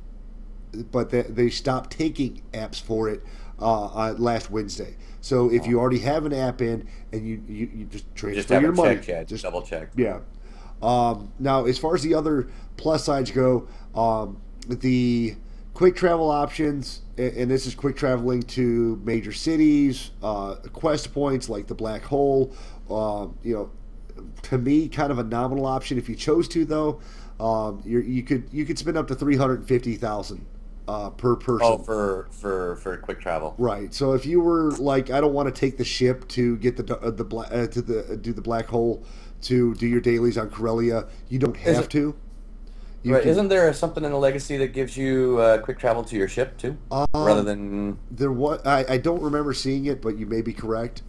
A: but they stopped taking apps for it last Wednesday. So if you already have an app in and you just transfer your money,
B: just double check.
A: Yeah. Now, as far as the other plus sides go, the quick travel options, and this is quick traveling to major cities, quest points like the Black Hole. To me, kind of a nominal option. If you chose to, though, you could spend up to 350,000 per person.
B: Oh, for quick travel.
A: Right. So if you were like, I don't want to take the ship to get do the Black Hole to do your dailies on Corellia, you don't have to.
B: Isn't there something in the Legacy that gives you quick travel to your ship too, rather than
A: there? What I don't remember seeing it, but you may be correct.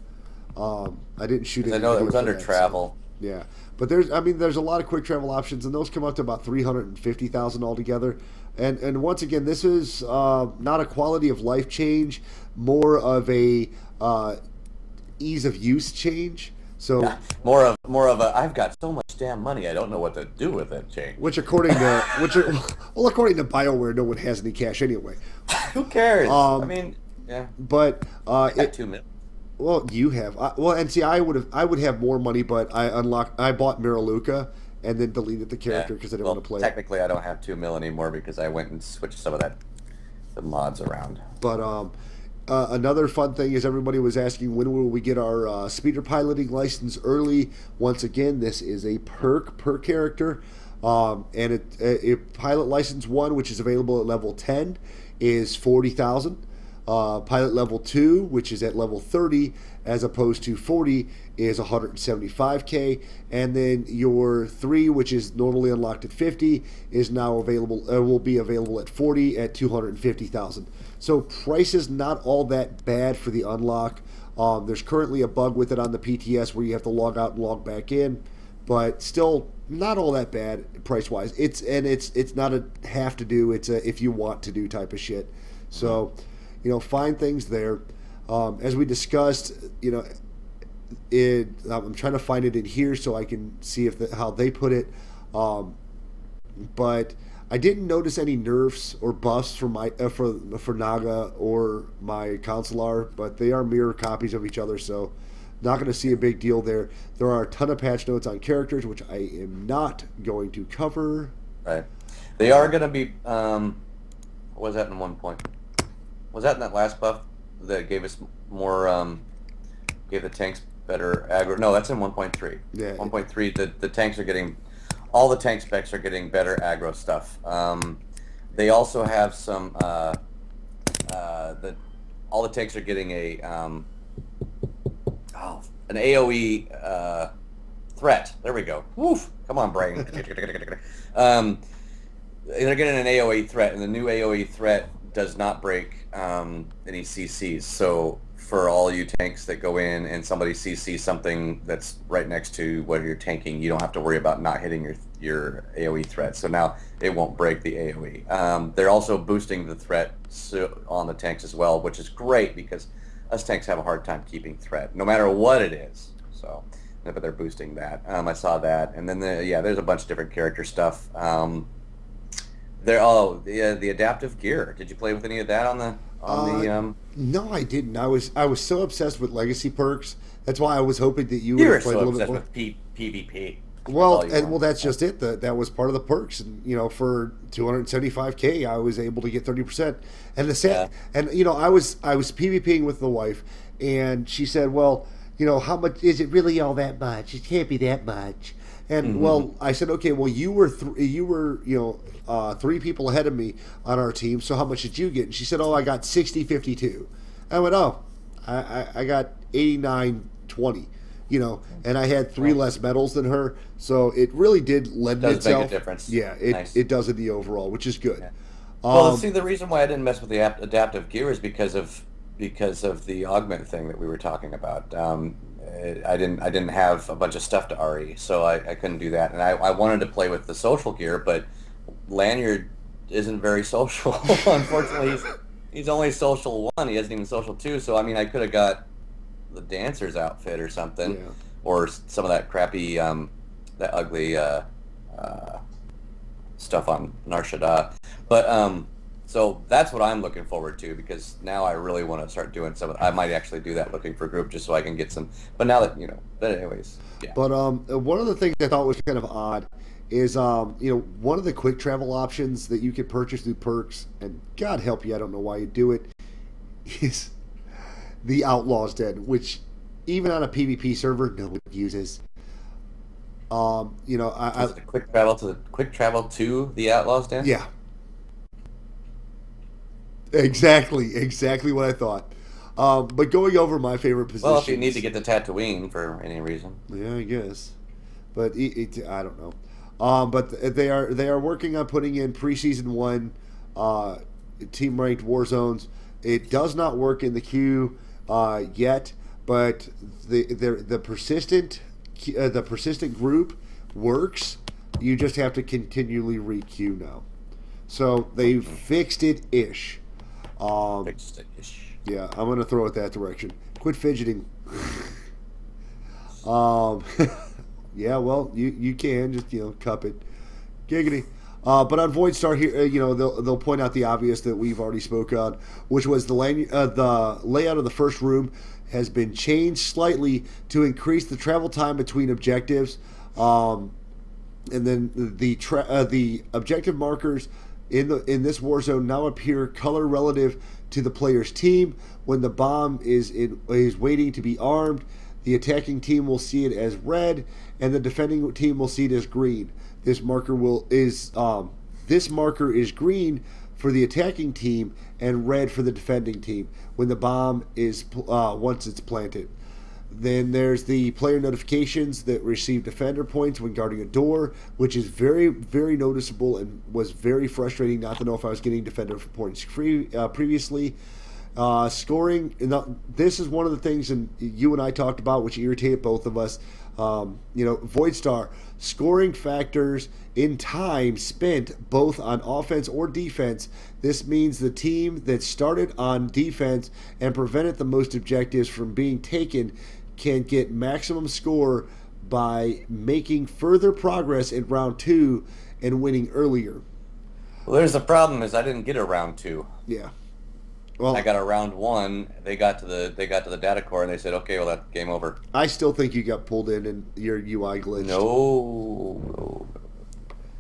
A: I didn't shoot it.
B: I know it was under travel.
A: So, yeah, but there's a lot of quick travel options, and those come up to about 350,000 altogether. And once again, this is not a quality of life change, more of a ease of use change. So
B: yeah, more of a I've got so much damn money I don't know what to do with it change.
A: According to BioWare, no one has any cash anyway.
B: Who cares? I mean, yeah.
A: But
B: I got $2 million.
A: Well, you have. And see, I would have more money, but I bought Miraluka and then deleted the character because I didn't want to play.
B: Technically, I don't have $2 million anymore because I went and switched some of the mods around.
A: But another fun thing is everybody was asking when will we get our speeder piloting license early. Once again, this is a perk per character, and pilot license 1, which is available at level 10, is 40,000. Pilot level 2, which is at level 30 as opposed to 40, is 175k, and then your 3, which is normally unlocked at 50, is now available. Will be available at 40 at 250,000. So price is not all that bad for the unlock. There's currently a bug with it on the PTS where you have to log out and log back in, but still not all that bad price wise. It's not a have to do. It's a if you want to do type of shit. So. Find things there. As we discussed, I'm trying to find it in here so I can see how they put it. But I didn't notice any nerfs or buffs for for Naga or my Consular, but they are mirror copies of each other, so not going to see a big deal there. There are a ton of patch notes on characters, which I am not going to cover.
B: Right. They are going to be. What was that in 1 point? Was that in that last buff that gave us more, gave the tanks better aggro? No, that's in 1.3.
A: Yeah.
B: 1.3, the tanks are getting, all the tank specs are getting better aggro stuff. They also have some, all the tanks are getting an AoE threat. There we go. Woof! Come on, brain. They're getting an AoE threat, and the new AoE threat does not break any CCs. So for all you tanks that go in and somebody CCs something that's right next to what you're tanking, you don't have to worry about not hitting your AoE threat. So now it won't break the AoE. They're also boosting the threat on the tanks as well, which is great because us tanks have a hard time keeping threat, no matter what it is. So, but they're boosting that. I saw that, and then there's a bunch of different character stuff. The adaptive gear. Did you play with any of that on the?
A: No, I didn't. I was so obsessed with legacy perks. That's why I was hoping that you would have played a little bit more.
B: With PvP.
A: Well, that's just it. That was part of the perks. And for 275k, I was able to get 30%. And I was PvPing with the wife, and she said, "Well, how much is it really all that much? It can't be that much." And well, I said, okay, well, you were 3 people ahead of me on our team. So how much did you get? And she said, oh, I got 60-52. I went, oh, I got 89-20. And I had 3 less medals than her, so it really did lend itself.
B: Does make a difference.
A: Yeah, it does in the overall, which is good.
B: Yeah. Well, see, the reason why I didn't mess with the adaptive gear is because of the augment thing that we were talking about. I didn't have a bunch of stuff to RE, so I couldn't do that. And I wanted to play with the social gear, but Lanyard isn't very social. Unfortunately, he's only social 1. He isn't even social 2. So I mean, I could have got the dancer's outfit or something,
A: Yeah.
B: or some of that crappy, that ugly stuff on Nar Shaddaa. But so that's what I'm looking forward to, because now I really want to start doing some. I might actually do that, looking for a group, just so I can get some. But now that but anyways, yeah.
A: But one of the things I thought was kind of odd is one of the quick travel options that you could purchase through perks, and God help you, I don't know why you do it, is the Outlaw's Den, which even on a PvP server nobody uses.
B: Quick travel to the Outlaws Den.
A: Yeah. Exactly what I thought. But going over my favorite positions.
B: Well, if you need to get to Tatooine for any reason.
A: Yeah, I guess. But I don't know. But they are working on putting in preseason 1 team ranked war zones. It does not work in the queue yet, but the persistent group works. You just have to continually re-queue now. So they fixed it ish. Yeah, I'm gonna throw it that direction. Quit fidgeting. Yeah, well, you can just cup it, giggity. But on Void Star here, they'll point out the obvious that we've already spoke on, which was the layout of the first room has been changed slightly to increase the travel time between objectives, and then the objective markers in this war zone now appear color relative to the player's team. When the bomb is waiting to be armed, the attacking team will see it as red, and the defending team will see it as green. This marker is green for the attacking team and red for the defending team when the bomb is once it's planted. Then there's the player notifications that receive defender points when guarding a door, which is very, very noticeable and was very frustrating not to know if I was getting defender points previously. Scoring, this is one of the things, and you and I talked about, which irritated both of us. Void Star scoring factors in time spent both on offense or defense. This means the team that started on defense and prevented the most objectives from being taken can get maximum score by making further progress in round 2 and winning earlier.
B: Well, there's the problem, is I didn't get a round 2.
A: Yeah. Well,
B: I got a round 1. They got to the data core and they said, okay, well, that's game over.
A: I still think you got pulled in and your UI glitched.
B: No.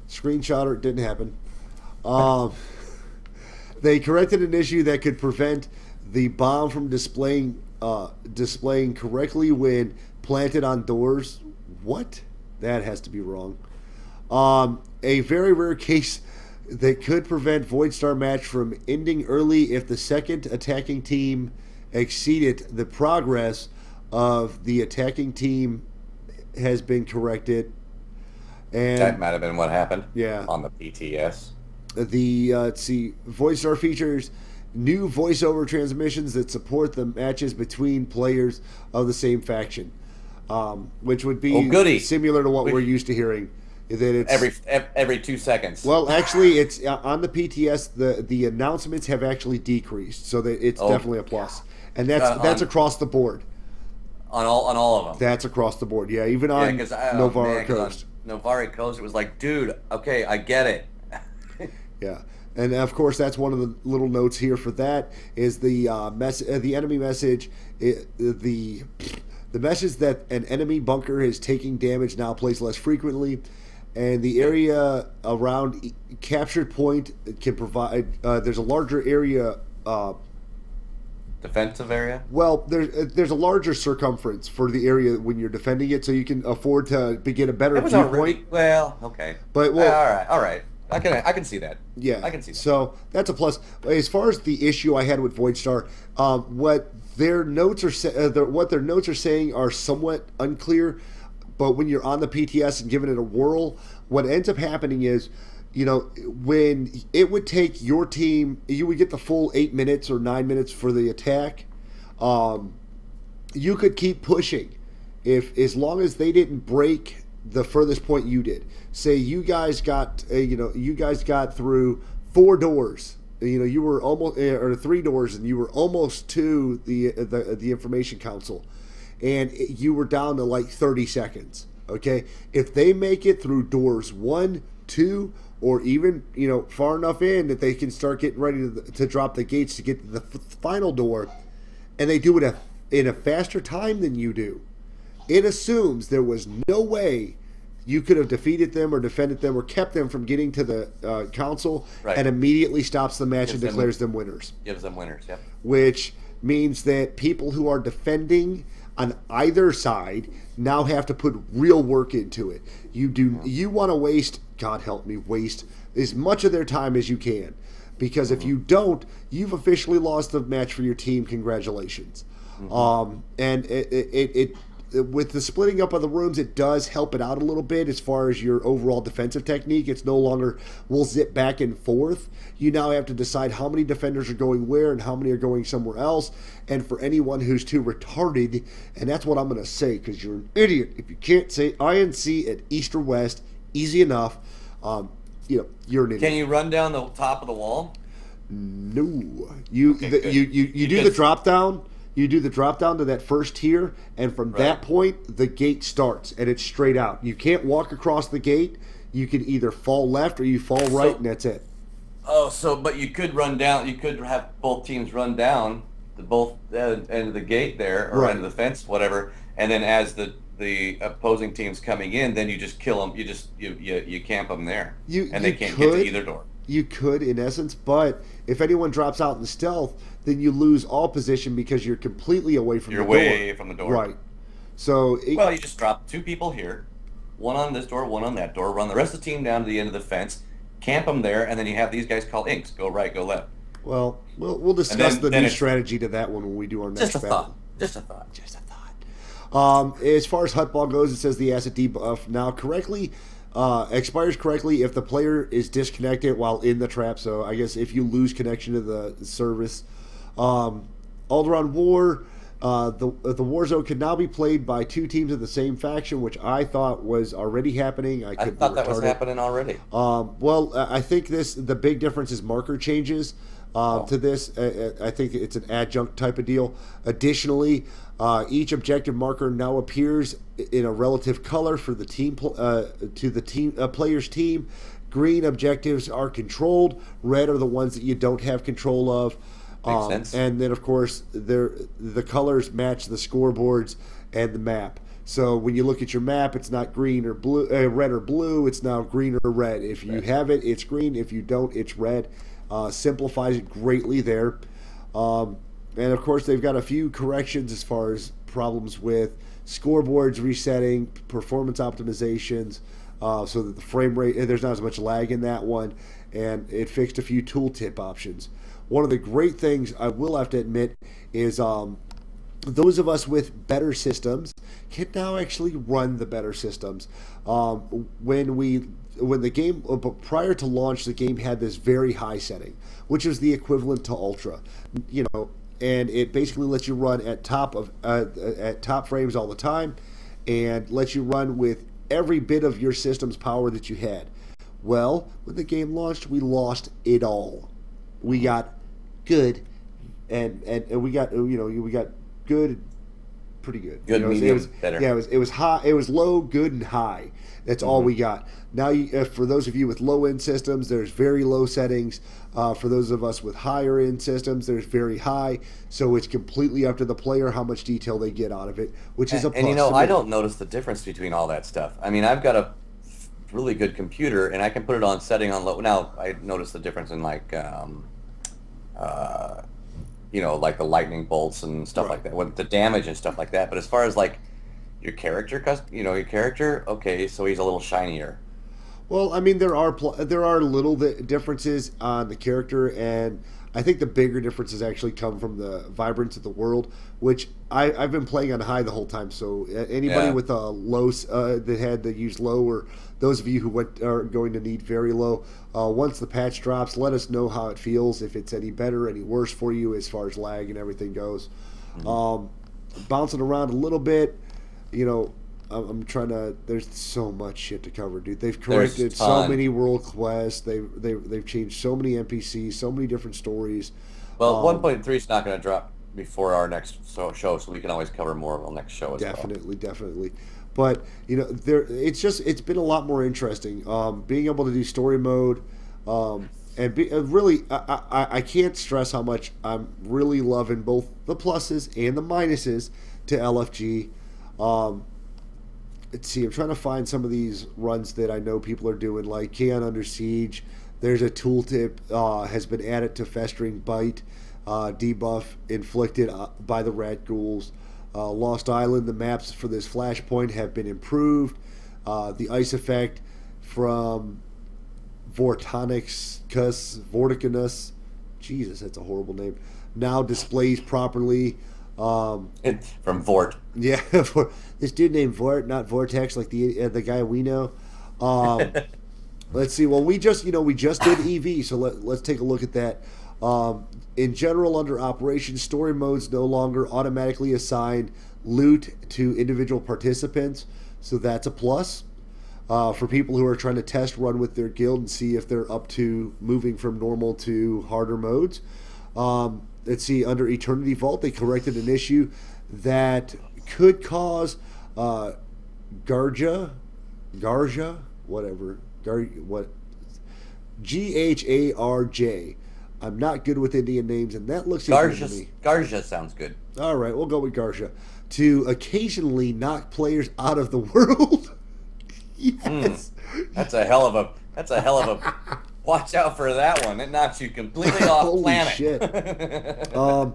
A: Screenshot, it didn't happen. They corrected an issue that could prevent the bomb from displaying correctly when planted on doors. What? That has to be wrong. A very rare case that could prevent Void Star match from ending early if the second attacking team exceeded the progress of the attacking team has been corrected. And
B: that might have been what happened.
A: Yeah.
B: On the PTS.
A: Let's see, Void Star features new voiceover transmissions that support the matches between players of the same faction, which would be similar to what we're used to hearing. That it's
B: every 2 seconds.
A: Well, actually, it's on the PTS. The announcements have actually decreased, so that it's definitely a plus, and that's across the board.
B: On all of them.
A: That's across the board. Yeah, even on Novari Coast.
B: Novari Coast, it was like, dude, okay, I get it.
A: Yeah. And of course, that's one of the little notes here for that is the enemy message. The message that an enemy bunker is taking damage now plays less frequently, and the area around captured point can provide. There's a larger area.
B: Defensive area.
A: Well, there's a larger circumference for the area when you're defending it, so you can afford to get a better viewpoint.
B: Well, okay.
A: But
B: all right. I can see that.
A: Yeah,
B: I can see that.
A: So that's a plus. As far as the issue I had with Void Star, what their notes are saying are somewhat unclear. But when you're on the PTS and giving it a whirl, what ends up happening is, when it would take your team, you would get the full 8 minutes or 9 minutes for the attack. You could keep pushing, if as long as they didn't break the furthest point you did, say you guys got you guys got through 4 doors, you were almost or 3 doors, and you were almost to the information council, and you were down to like 30 seconds. Okay, if they make it through doors 1, 2, or even far enough in that they can start getting ready to drop the gates to get to the final door, and they do it in a faster time than you do, it assumes there was no way you could have defeated them or defended them or kept them from getting to the council,
B: right,
A: and immediately stops the match and declares them winners.
B: Gives them winners, yep.
A: Which means that people who are defending on either side now have to put real work into it. You want to waste, God help me, waste as much of their time as you can. Because if you don't, you've officially lost the match for your team. Congratulations. And it with the splitting up of the rooms, it does help it out a little bit as far as your overall defensive technique. It's no longer we'll zip back and forth. You now have to decide how many defenders are going where and how many are going somewhere else. And for anyone who's too retarded, and that's what I'm going to say because you're an idiot if you can't say INC at East or West easy enough, you're an idiot.
B: Can you run down the top of the wall?
A: No. You do the drop down. You do the drop down to that first tier, and from that point, the gate starts, and it's straight out. You can't walk across the gate. You can either fall left or you fall right, and that's it.
B: Oh, but you could run down. You could have both teams run down the both end of the gate there, or end of the fence, whatever. And then as the opposing team's coming in, then you just kill them. You camp them there, and they can't get to either door.
A: You could, in essence, but if anyone drops out in stealth, then you lose all position because you're completely away from the door.
B: You're way from the door.
A: Right. So
B: you just drop 2 people here, one on this door, one on that door, run the rest of the team down to the end of the fence, camp them there, and then you have these guys call inks, go right, go left.
A: Well, we'll discuss the new strategy to that one when we do our next battle.
B: Just a thought.
A: As far as Hutball goes, it says the asset debuff now correctly expires correctly if the player is disconnected while in the trap. So I guess if you lose connection to the service. Alderaan War, the war zone can now be played by 2 teams of the same faction, which I thought was already happening. I
B: thought that was happening already.
A: Well, I think the big difference is marker changes to this. I think it's an adjunct type of deal. Additionally, each objective marker now appears in a relative color for the team to the player's team. Green objectives are controlled. Red are the ones that you don't have control of.
B: Makes sense.
A: And then, of course, the colors match the scoreboards and the map. So when you look at your map, it's not green or blue, red or blue. It's now green or red. If you have it, it's green. If you don't, it's red. Simplifies it greatly there. And, of course, they've got a few corrections as far as problems with scoreboards resetting, performance optimizations, so that the frame rate, there's not as much lag in that one. And it fixed a few tooltip options. One of the great things I will have to admit is those of us with better systems can now actually run the better systems. When the game, prior to launch, the game had this very high setting, which is the equivalent to Ultra, and it basically lets you run at top frames all the time, and lets you run with every bit of your system's power that you had. Well, when the game launched, we lost it all. We got good, and we got good, pretty good.
B: Good, medium, better.
A: Yeah, it was high. It was low, good, and high. That's all we got. Now, for those of you with low end systems, there's very low settings. For those of us with higher end systems, there's very high. So it's completely up to the player how much detail they get out of it, which is a plus.
B: And I don't notice the difference between all that stuff. I mean, I've got a really good computer, and I can put it on setting on low. Now, I notice the difference in like the lightning bolts and stuff like that, with the damage and stuff like that. But as far as like your character, okay, so he's a little shinier.
A: Well, I mean, there are little differences on the character, and I think the bigger differences actually come from the vibrance of the world, which I've been playing on high the whole time. So anybody with a low that had to use low, or those of you who are going to need very low, once the patch drops, let us know how it feels, if it's any better, any worse for you as far as lag and everything goes. Bouncing around a little bit. you know, I'm trying to. There's so much shit to cover, dude. They've
B: There's
A: corrected
B: a
A: so
B: ton.
A: many world quests. They've changed so many NPCs, so many different stories.
B: Well,
A: Um,
B: 1.3 is not going to drop before our next show, so we can always cover more on next show as well.
A: definitely. But it's been a lot more interesting. Being able to do story mode, and really, I can't stress how much I'm really loving both the pluses and the minuses to LFG. Um, let's see, I'm trying to find some of these runs that I know people are doing, like Kaon Under Siege. There's a tooltip has been added to Festering Bite, debuff inflicted by the rat ghouls. Lost Island, the maps for this flashpoint have been improved. The ice effect from Vorticanus, Jesus, that's a horrible name, now displays properly.
B: From Vort.
A: Yeah, for this dude named Vort, not Vortex, like the guy we know. Um, let's see. Well, we just did EV, so let's take a look at that. In general, under Operation Story modes no longer automatically assign loot to individual participants, so that's a plus. For people who are trying to test run with their guild and see if they're up to moving from normal to harder modes. Let's see, under Eternity Vault, they corrected an issue that could cause Garja, whatever, Gharj. I'm not good with Indian names, and that looks Indian to me.
B: Garja sounds good.
A: All right, we'll go with Garja. To occasionally knock players out of the world. Yes.
B: That's a hell of a. Watch out for that one. It knocks you completely off
A: Holy
B: planet.
A: Shit. A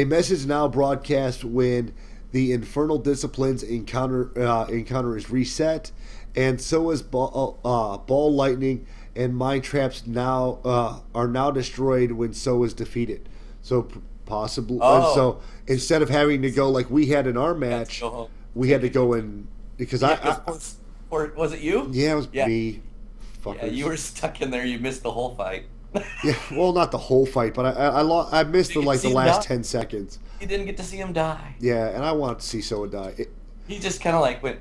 A: message now broadcast when the Infernal Disciplines encounter is reset, and so is ball lightning and mind traps are now destroyed when so is defeated. So possibly, so instead of having to go like we had in our match, we had to go in because
B: or was it you?
A: Yeah, it was me.
B: Fuckers. Yeah, you were stuck in there. You missed the whole fight.
A: Yeah, well, not the whole fight, but I missed the last 10 seconds.
B: You didn't get to see him die.
A: Yeah, and I wanted to see Soa die.
B: He just kind of like went,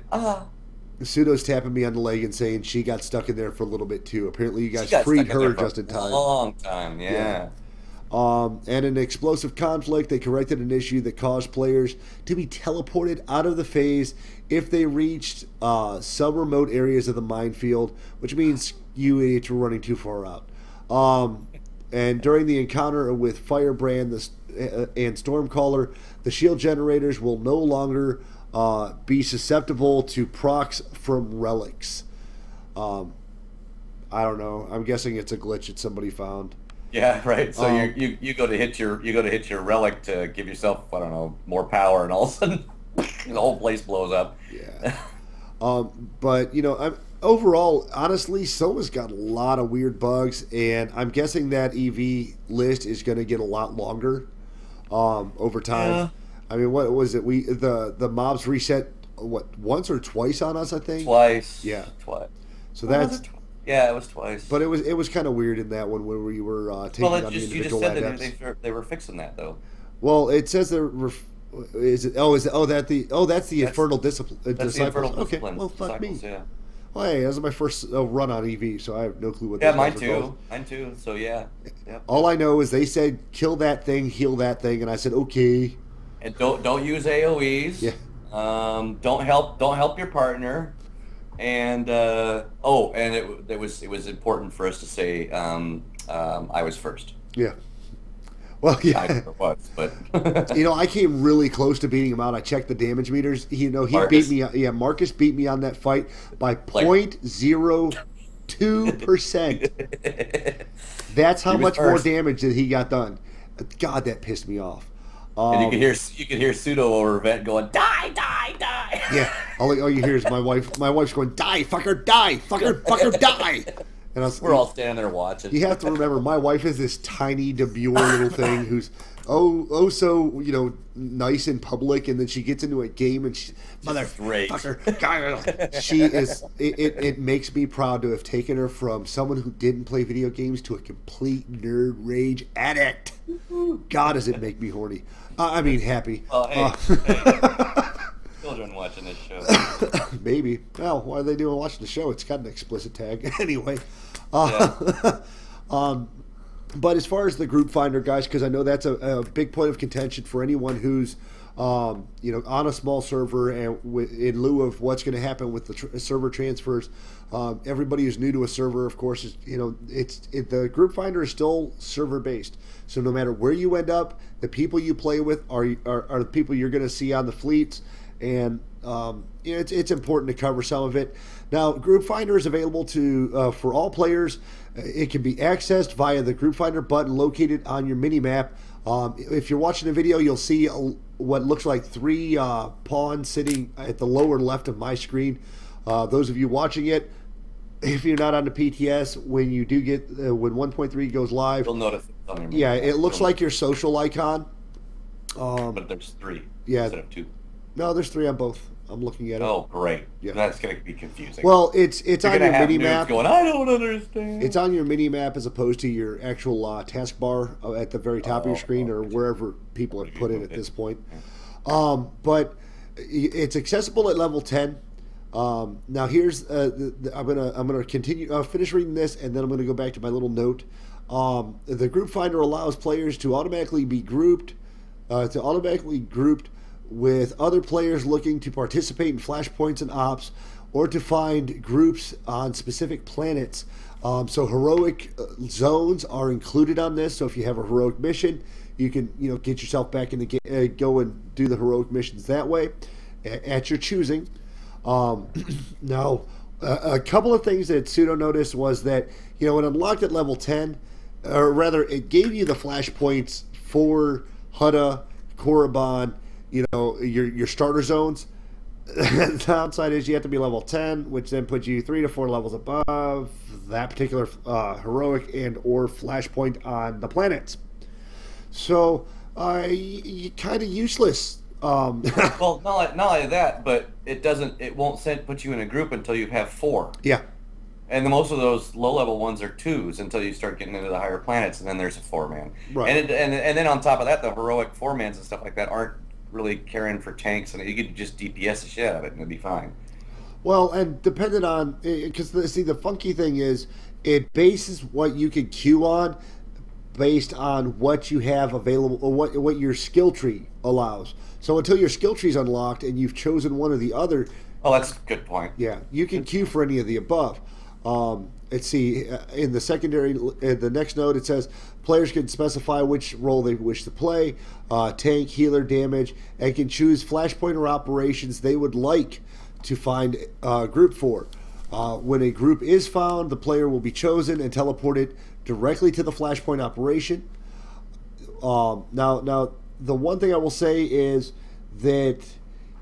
A: Pseudo's tapping me on the leg and saying she got stuck in there for a little bit too. Apparently, you guys freed her just in time.
B: A long time, yeah.
A: And in an explosive conflict, they corrected an issue that caused players to be teleported out of the phase if they reached sub-remote areas of the minefield, which means you idiots were running too far out. And during the encounter with Firebrand and Stormcaller, the shield generators will no longer be susceptible to procs from relics. I don't know. I'm guessing it's a glitch that somebody found.
B: Yeah, right. So you go to hit your relic to give yourself, I don't know, more power, and all of a sudden the whole place blows up.
A: Yeah. But overall, honestly, Soa's got a lot of weird bugs, and I'm guessing that EV list is going to get a lot longer over time. Yeah. I mean, what was it? The mobs reset once or twice on us, I think.
B: Twice.
A: Yeah,
B: twice.
A: So that's.
B: Yeah, it was twice.
A: But it was kind of weird in that one where we were taking on the individual adepts.
B: You just said that they were fixing that though.
A: Well, it says that's the Infernal Discipline.
B: That's the Infernal
A: Okay, well, fuck me. Yeah. Well, hey, that was my first run on EV, so I have no clue what.
B: Yeah, mine too. Mine too. So yeah. Yep.
A: All I know is they said kill that thing, heal that thing, and I said okay.
B: And don't use AOE's.
A: Yeah.
B: Don't help your partner. And it was important for us to say I was first.
A: Yeah. Well, yeah.
B: I never was, but
A: I came really close to beating him out. I checked the damage meters. He beat me. Yeah, Marcus beat me on that fight by 0.02%. That's how much more damage that he got done. God, that pissed me off.
B: And you could hear Pseudo over Vet going, die, die, die.
A: Yeah, all you hear is my wife. My wife's going, die, fucker, die. And
B: we're all standing there watching.
A: You have to remember, my wife is this tiny, demure little thing who's so nice in public, and then she gets into a game and she's motherfucker. She is. It makes me proud to have taken her from someone who didn't play video games to a complete nerd rage addict. God, does it make me horny? I mean, happy.
B: Well, hey, children watching this show.
A: Maybe. Well, why are they doing watching the show? It's got an explicit tag anyway.
B: Yeah.
A: But as far as the group finder, guys, because I know that's a big point of contention for anyone who's on a small server, and in lieu of what's going to happen with the server transfers, everybody who's new to a server, of course, is the group finder is still server based. So no matter where you end up, the people you play with are the people you're going to see on the fleets, and it's important to cover some of it. Now, Group Finder is available for all players. It can be accessed via the Group Finder button located on your mini-map. If you're watching the video, you'll see what looks like 3 pawns sitting at the lower left of my screen. Those of you watching it, if you're not on the PTS, when you do get when 1.3 goes live,
B: you'll notice it's on your
A: yeah, it looks like your social icon.
B: But there's 3 instead of 2.
A: No, there's 3 on both. I'm looking at it.
B: Oh, great.
A: Yeah.
B: That's going to be confusing.
A: Well, it's on your mini map.
B: Going, I don't understand.
A: It's on your mini map as opposed to your actual taskbar at the very top of your screen, or wherever people have put it at this point. But it's accessible at level 10. Now here's I'm gonna continue finish reading this, and then I'm gonna go back to my little note. The group finder allows players to automatically be grouped with other players looking to participate in flashpoints and ops, or to find groups on specific planets. So heroic zones are included on this. So if you have a heroic mission, you can get yourself back in the game, go and do the heroic missions that way at your choosing. Now, a couple of things that Pseudo noticed was that it unlocked at level 10, or rather, it gave you the flashpoints for Hutta, Korriban, your starter zones. The downside is you have to be level 10, which then puts you 3 to 4 levels above that particular heroic and or flashpoint on the planets. So, kind of useless.
B: Well, not only that, but it won't put you in a group until you have 4.
A: Yeah.
B: And most of those low-level ones are 2s until you start getting into the higher planets, and then there's a 4-man.
A: Right.
B: And then on top of that, the heroic 4-mans and stuff like that aren't really carrying for tanks, and you could just DPS the shit out of it, and it'd be fine.
A: Well, and depending on, because the funky thing is, it bases what you can queue on based on what you have available, or what your skill tree allows. So until your skill tree is unlocked and you've chosen one or the other.
B: Oh, that's a good point.
A: Yeah, you can queue for any of the above. Let's see, in the secondary, the next note, it says players can specify which role they wish to play, tank, healer, damage, and can choose flashpoint or operations they would like to find a group for. When a group is found, the player will be chosen and teleported directly to the flashpoint operation. Now, the one thing I will say is that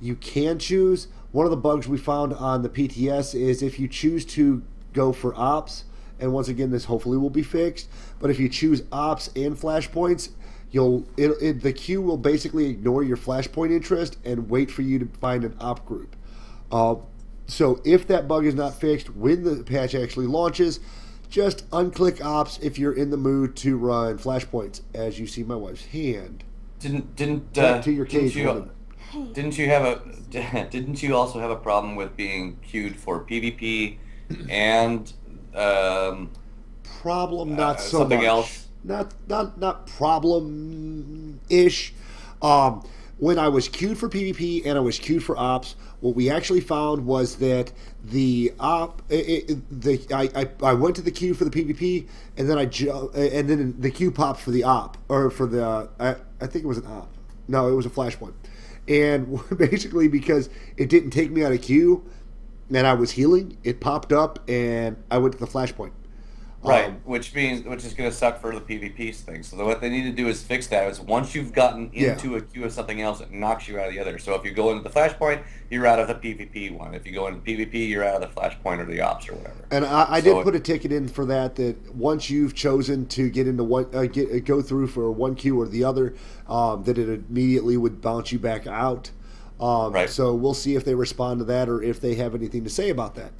A: you can choose. One of the bugs we found on the PTS is if you choose to go for ops, and once again, this hopefully will be fixed, but if you choose ops and flashpoints, the queue will basically ignore your flashpoint interest and wait for you to find an op group. So if that bug is not fixed when the patch actually launches, just unclick ops if you're in the mood to run flashpoints. As you see my wife's hand.
B: Didn't you also have a problem with being queued for PvP and
A: problem? Not so
B: something
A: much.
B: Else.
A: Not problem-ish. When I was queued for PvP and I was queued for ops, what we actually found was that I went to the queue for the PvP, and then and then the queue popped for the op, or for the I think it was an op. No, it was a flashpoint. And basically, because it didn't take me out of queue and I was healing, it popped up and I went to the flashpoint.
B: Right, which is going to suck for the PvP thing. So what they need to do is fix that. Is once you've gotten into a queue of something else, it knocks you out of the other. So if you go into the flashpoint, you're out of the PvP one. If you go into PvP, you're out of the flashpoint or the ops or whatever.
A: And I did put a ticket in for that. That once you've chosen to get into one, go through for one queue or the other, that it immediately would bounce you back out.
B: Right.
A: So we'll see if they respond to that or if they have anything to say about that.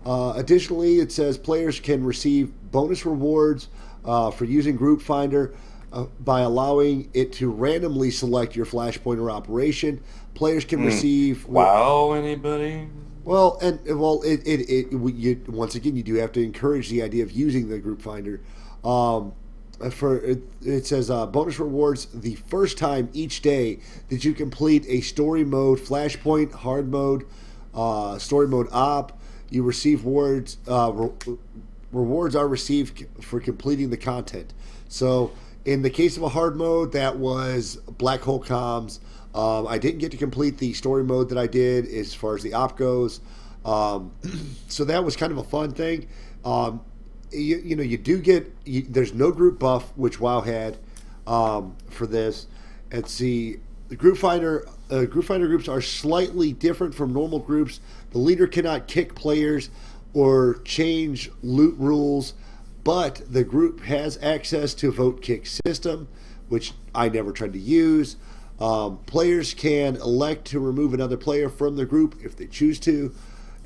A: Additionally, it says players can receive bonus rewards for using Group Finder. by allowing it to randomly select your flashpoint or operation. Players can receive.
B: Wow, anybody?
A: Well, and well, once again, you do have to encourage the idea of using the group finder. It says bonus rewards the first time each day that you complete a story mode flashpoint, hard mode, story mode op. You receive rewards. Rewards are received for completing the content. So in the case of a hard mode, that was Black Hole Comms. I didn't get to complete the story mode that I did as far as the op goes. So that was kind of a fun thing. You do get, there's no group buff, which WoW had for this. And see, the group finder groups are slightly different from normal groups. The leader cannot kick players or change loot rules, but the group has access to a vote kick system, which I never tried to use. Players can elect to remove another player from the group if they choose to.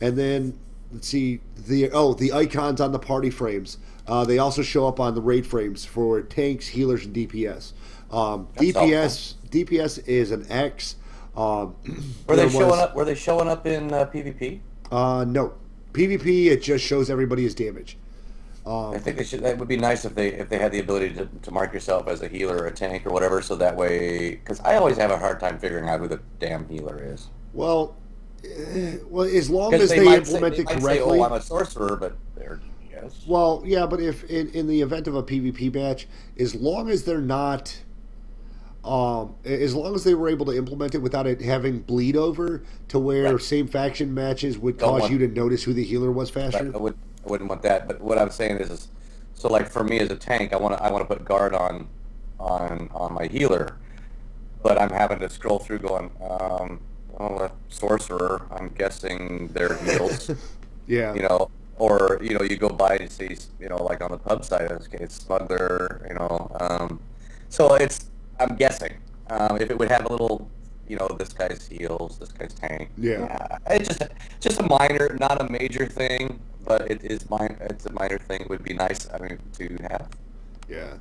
A: And then, let's see, the icons on the party frames. They also show up on the raid frames for tanks, healers, and DPS. DPS is an X.
B: Were they showing up in PvP?
A: No. PvP, it just shows everybody as damage.
B: I think they should. That would be nice if they had the ability to mark yourself as a healer or a tank or whatever, so that way. Because I always have a hard time figuring out who the damn healer is.
A: Well, as long as they implement it correctly.
B: Say, I'm a sorcerer, but they're yes.
A: Well, yeah, but if in the event of a PvP match, as long as they're not. As long as they were able to implement it without it having bleed over to where same faction matches would cause you to notice who the healer was faster.
B: Right. I wouldn't want that. But what I'm saying is so like for me as a tank, I want to put guard on my healer, but I'm having to scroll through going, a sorcerer. I'm guessing their heals.
A: Yeah.
B: Or you go by and see like on the pub side in this case, smuggler. So it's. I'm guessing if it would have a little, this guy's heals, this guy's tank.
A: Yeah.
B: It's just a minor, not a major thing, but it's a minor thing. It would be nice, to have.
A: Yeah,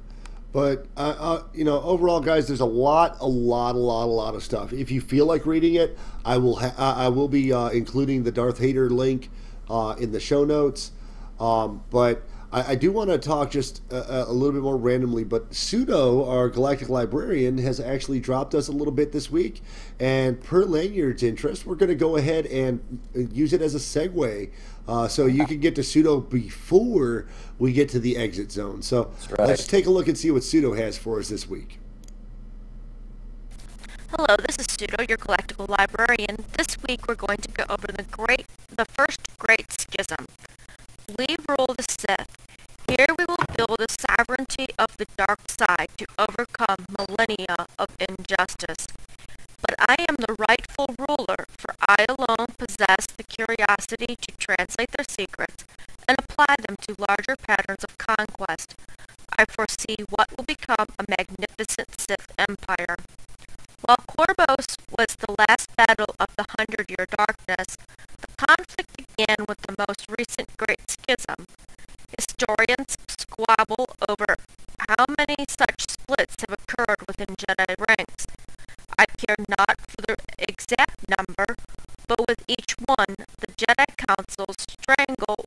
A: but overall, guys, there's a lot of stuff. If you feel like reading it, I will be including the Darth Vader link in the show notes. But I do want to talk just a little bit more randomly, but Pseudo, our Galactic Librarian, has actually dropped us a little bit this week. And per Lanyard's interest, we're going to go ahead and use it as a segue so you can get to Pseudo before we get to the exit zone. So let's take a look and see what Pseudo has for us this week.
C: Hello, this is Pseudo, your Galactical Librarian. This week we're going to go over the first Great Schism. We rule the Sith. Here we will build the sovereignty of the dark side to overcome millennia of injustice. But I am the rightful ruler, for I alone possess the curiosity to translate their secrets and apply them to larger patterns of conquest. I foresee what will become a magnificent Sith Empire. While Corvos was the last battle of the 100-Year Darkness, the conflict began with the most recent Great Schism. Historians squabble over how many such splits have occurred within Jedi ranks. I care not for the exact number, but with each one, the Jedi Council's stranglehold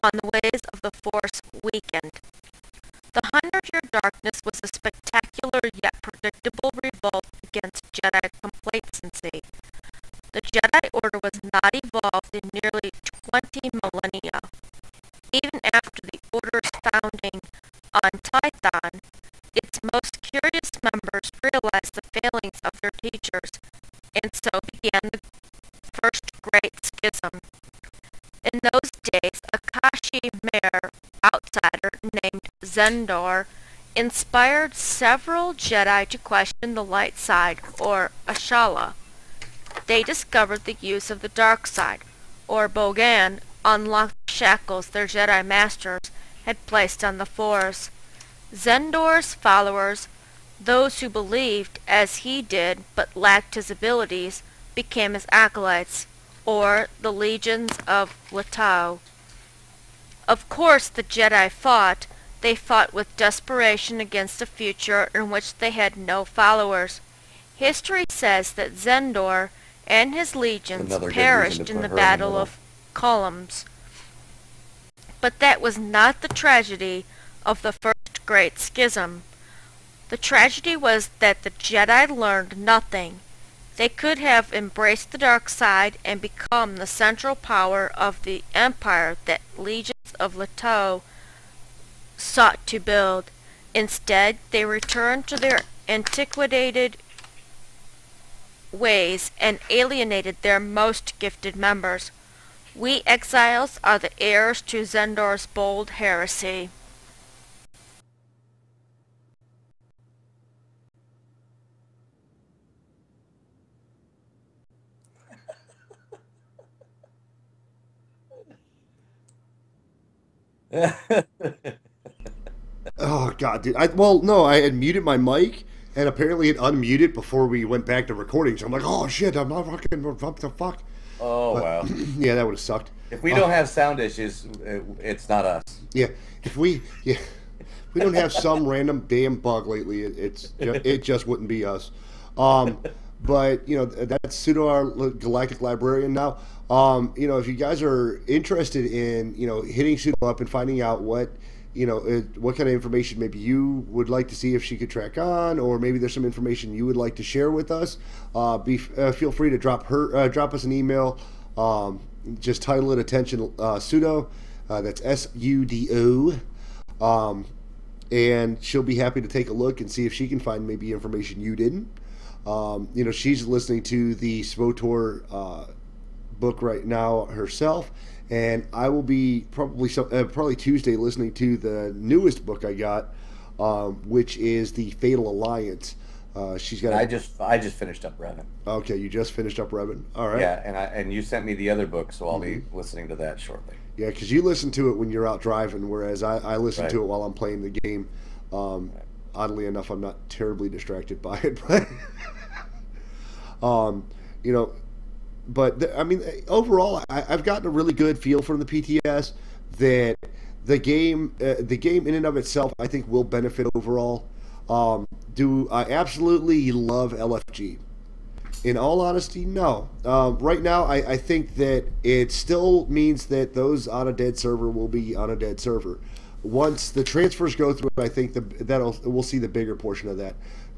C: on the ways of the Force weakened. The 100-Year Darkness was a spectacular yet predictable revolt against Jedi complacency. The Jedi Order was not evolved in nearly 20 millennia. Even after the Order's founding on Tython, its most curious members realized the failings of their teachers, and so began the First Great Schism. In those days, a Kashi Mare outsider named Zendor inspired several Jedi to question the light side, or Ashala. They discovered the use of the dark side, or Bogan, unlocked the shackles their Jedi masters had placed on the Force. Zendor's followers, those who believed as he did but lacked his abilities, became his acolytes, or the legions of Latau. Of course the Jedi fought, They fought with desperation against a future in which they had no followers. History says that Zendor and his legions perished in the Battle of Columns. But that was not the tragedy of the First Great Schism. The tragedy was that the Jedi learned nothing. They could have embraced the dark side and become the central power of the empire that legions of Leto sought to build. Instead, they returned to their antiquated ways and alienated their most gifted members. We exiles are the heirs to Zendor's bold heresy.
A: Oh God, dude! I had muted my mic, and apparently it unmuted before we went back to recording. So I'm like, oh shit, I'm not fucking. What the fuck?
B: Oh wow.
A: Yeah, that would have sucked.
B: If we don't have sound issues, it's not us.
A: Yeah, if we don't have some random damn bug lately, it just wouldn't be us. But that's Pseudo, our galactic librarian now. If you guys are interested in hitting Pseudo up and finding out what kind of information maybe you would like to see if she could track on, or maybe there's some information you would like to share with us, feel free to drop us an email. Just title it Attention Pseudo. That's SUDO. And she'll be happy to take a look and see if she can find maybe information you didn't. She's listening to the SWOTOR book right now herself, and I will be probably Tuesday listening to the newest book I got, which is the Fatal Alliance. She's got.
B: I just finished up Revan.
A: Okay, you just finished up Revan. All right.
B: Yeah, and you sent me the other book, so I'll be listening to that shortly.
A: Yeah, because you listen to it when you're out driving, whereas I listen to it while I'm playing the game. Oddly enough, I'm not terribly distracted by it, but But I mean, overall, I've gotten a really good feel from the PTS that the game in and of itself, I think, will benefit overall. Do I absolutely love LFG? In all honesty, no. Right now, I think that it still means that those on a dead server will be on a dead server. Once the transfers go through, I think we'll see the bigger portion of that.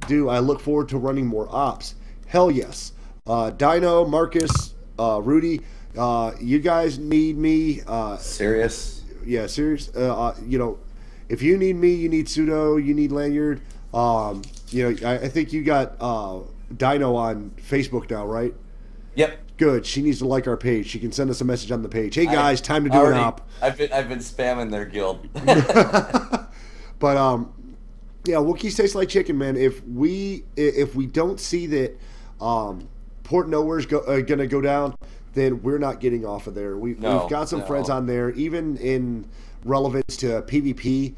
A: Do I look forward to running more ops? Hell yes. Dino, Marcus, Rudy, you guys need me.
B: Serious?
A: Yeah, serious. If you need me, you need Pseudo, you need Lanyard. I think you got Dino on Facebook now, right?
B: Yep.
A: Good. She needs to like our page. She can send us a message on the page. Hey guys, time to do an op.
B: I've been spamming their guild.
A: But Wookiees taste like chicken, man. If we don't see that Port Nowhere's gonna go down, then we're not getting off of there. We've got some friends on there, even in relevance to PvP.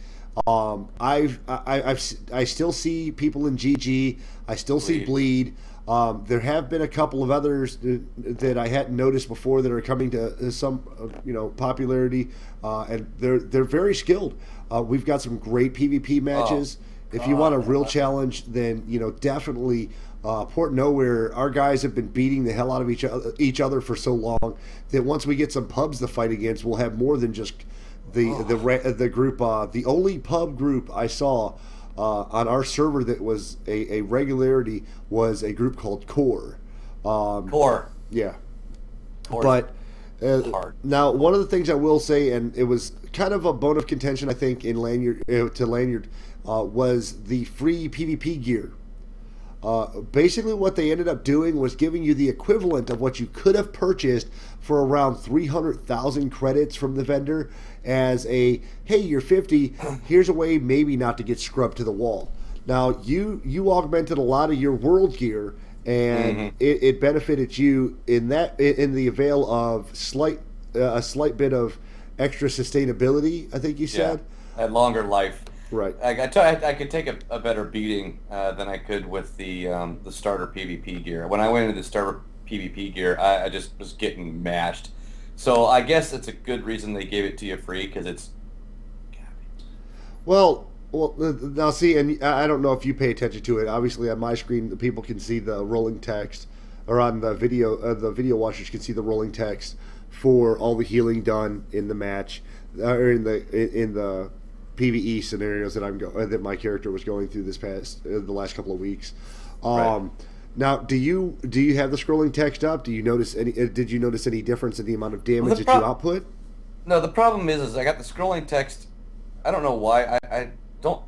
A: I still see people in GG. I still see Bleed. There have been a couple of others that I hadn't noticed before that are coming to some popularity, and they're very skilled. We've got some great PvP matches. If you want a real challenge, then definitely Port Nowhere. Our guys have been beating the hell out of each other for so long that once we get some pubs to fight against, we'll have more than just the group. The only pub group I saw on our server that was a regularity was a group called Core.
B: Core.
A: Yeah.
B: Core.
A: But now, one of the things I will say, and it was kind of a bone of contention, I think, in Lanyard was the free PvP gear. Basically, what they ended up doing was giving you the equivalent of what you could have purchased for around 300,000 credits from the vendor as a, hey, you're 50, here's a way maybe not to get scrubbed to the wall. Now, you augmented a lot of your world gear, and it benefited you in the avail of a slight bit of extra sustainability, I think you said.
B: Yeah, longer life.
A: Right.
B: I could take a better beating than I could with the starter PvP gear. When I went into the starter PvP gear, I just was getting mashed. So I guess it's a good reason they gave it to you free, because it's
A: Well, now see, and I don't know if you pay attention to it. Obviously, on my screen, the people can see the rolling text, or on the video watchers can see the rolling text for all the healing done in the match, or in the PVE scenarios that my character was going through the last couple of weeks.
B: Right.
A: Now, do you have the scrolling text up? Do you notice any? Did you notice any difference in the amount of damage that you output?
B: No, the problem is I got the scrolling text. I don't know why. I don't.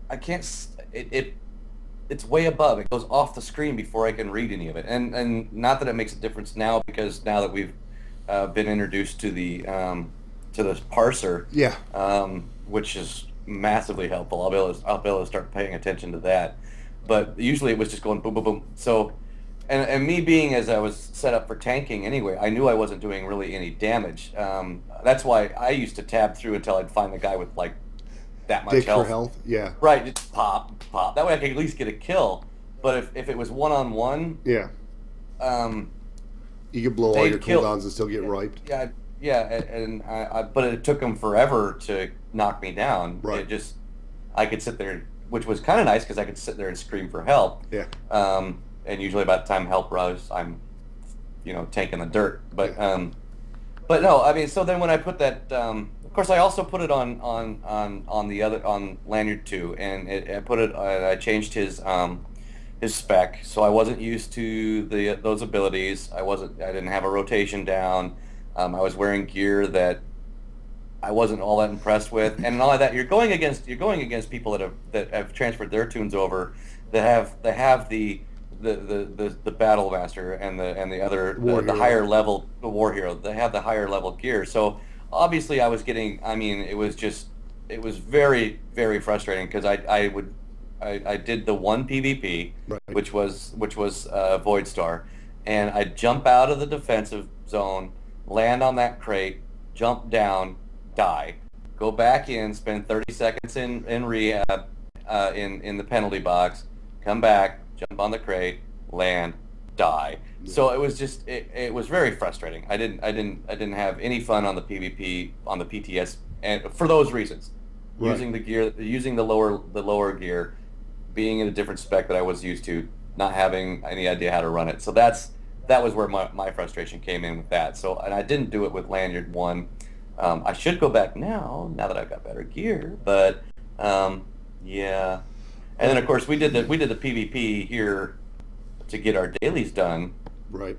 B: I can't. It's way above. It goes off the screen before I can read any of it. And not that it makes a difference now, because now that we've been introduced to the parser,
A: Yeah.
B: which is massively helpful. I'll be able to start paying attention to that. But usually it was just going boom, boom, boom. So, and me being as I was set up for tanking anyway, I knew I wasn't doing really any damage. That's why I used to tab through until I'd find the guy with like that much
A: Dig
B: health.
A: for health, yeah.
B: Right, just pop. That way I could at least get a kill. But if it was one-on-one,
A: yeah, you could blow all your cooldowns and still get wiped.
B: Yeah, and but it took them forever to knock me down.
A: Right.
B: I could sit there, which was kind of nice because I could sit there and scream for help.
A: Yeah.
B: And usually by the time help rose, I'm, taking the dirt. But
A: Yeah.
B: But no, I mean, so then when I put that, of course, I also put it on Lanyard 2, and I changed his spec, so I wasn't used to those abilities. I didn't have a rotation down. I was wearing gear that I wasn't all that impressed with, and all of that. You're going against people that have transferred their tunes over, that have the battle master and the other the higher level, the war hero. They have the higher level gear. So obviously I was getting. I mean, it was very, very frustrating because I did the one PvP,
A: Right.
B: which was Void Star, and I'd jump out of the defensive zone, land on that crate, jump down, die, go back in, spend 30 seconds in rehab, in the penalty box, come back, jump on the crate, land, die. So it was just it was very frustrating. I didn't have any fun on the PvP on the PTS, and for those reasons,
A: Right.
B: using the lower gear, being in a different spec that I was used to, not having any idea how to run it. So that was where my frustration came in with that. So, and I didn't do it with Lanyard 1. I should go back now that I've got better gear, but yeah. And then of course we did the PvP here to get our dailies done,
A: Right.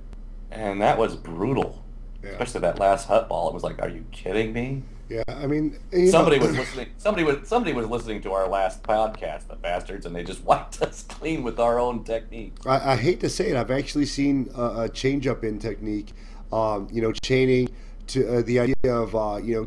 B: and that was brutal.
A: Yeah.
B: Especially that last hut ball. It was like, are you kidding me?
A: Yeah, I mean,
B: Somebody was listening. Somebody was listening to our last podcast, the bastards, and they just wiped us clean with our own technique.
A: I hate to say it, I've actually seen a change up in technique. Chaining to the idea of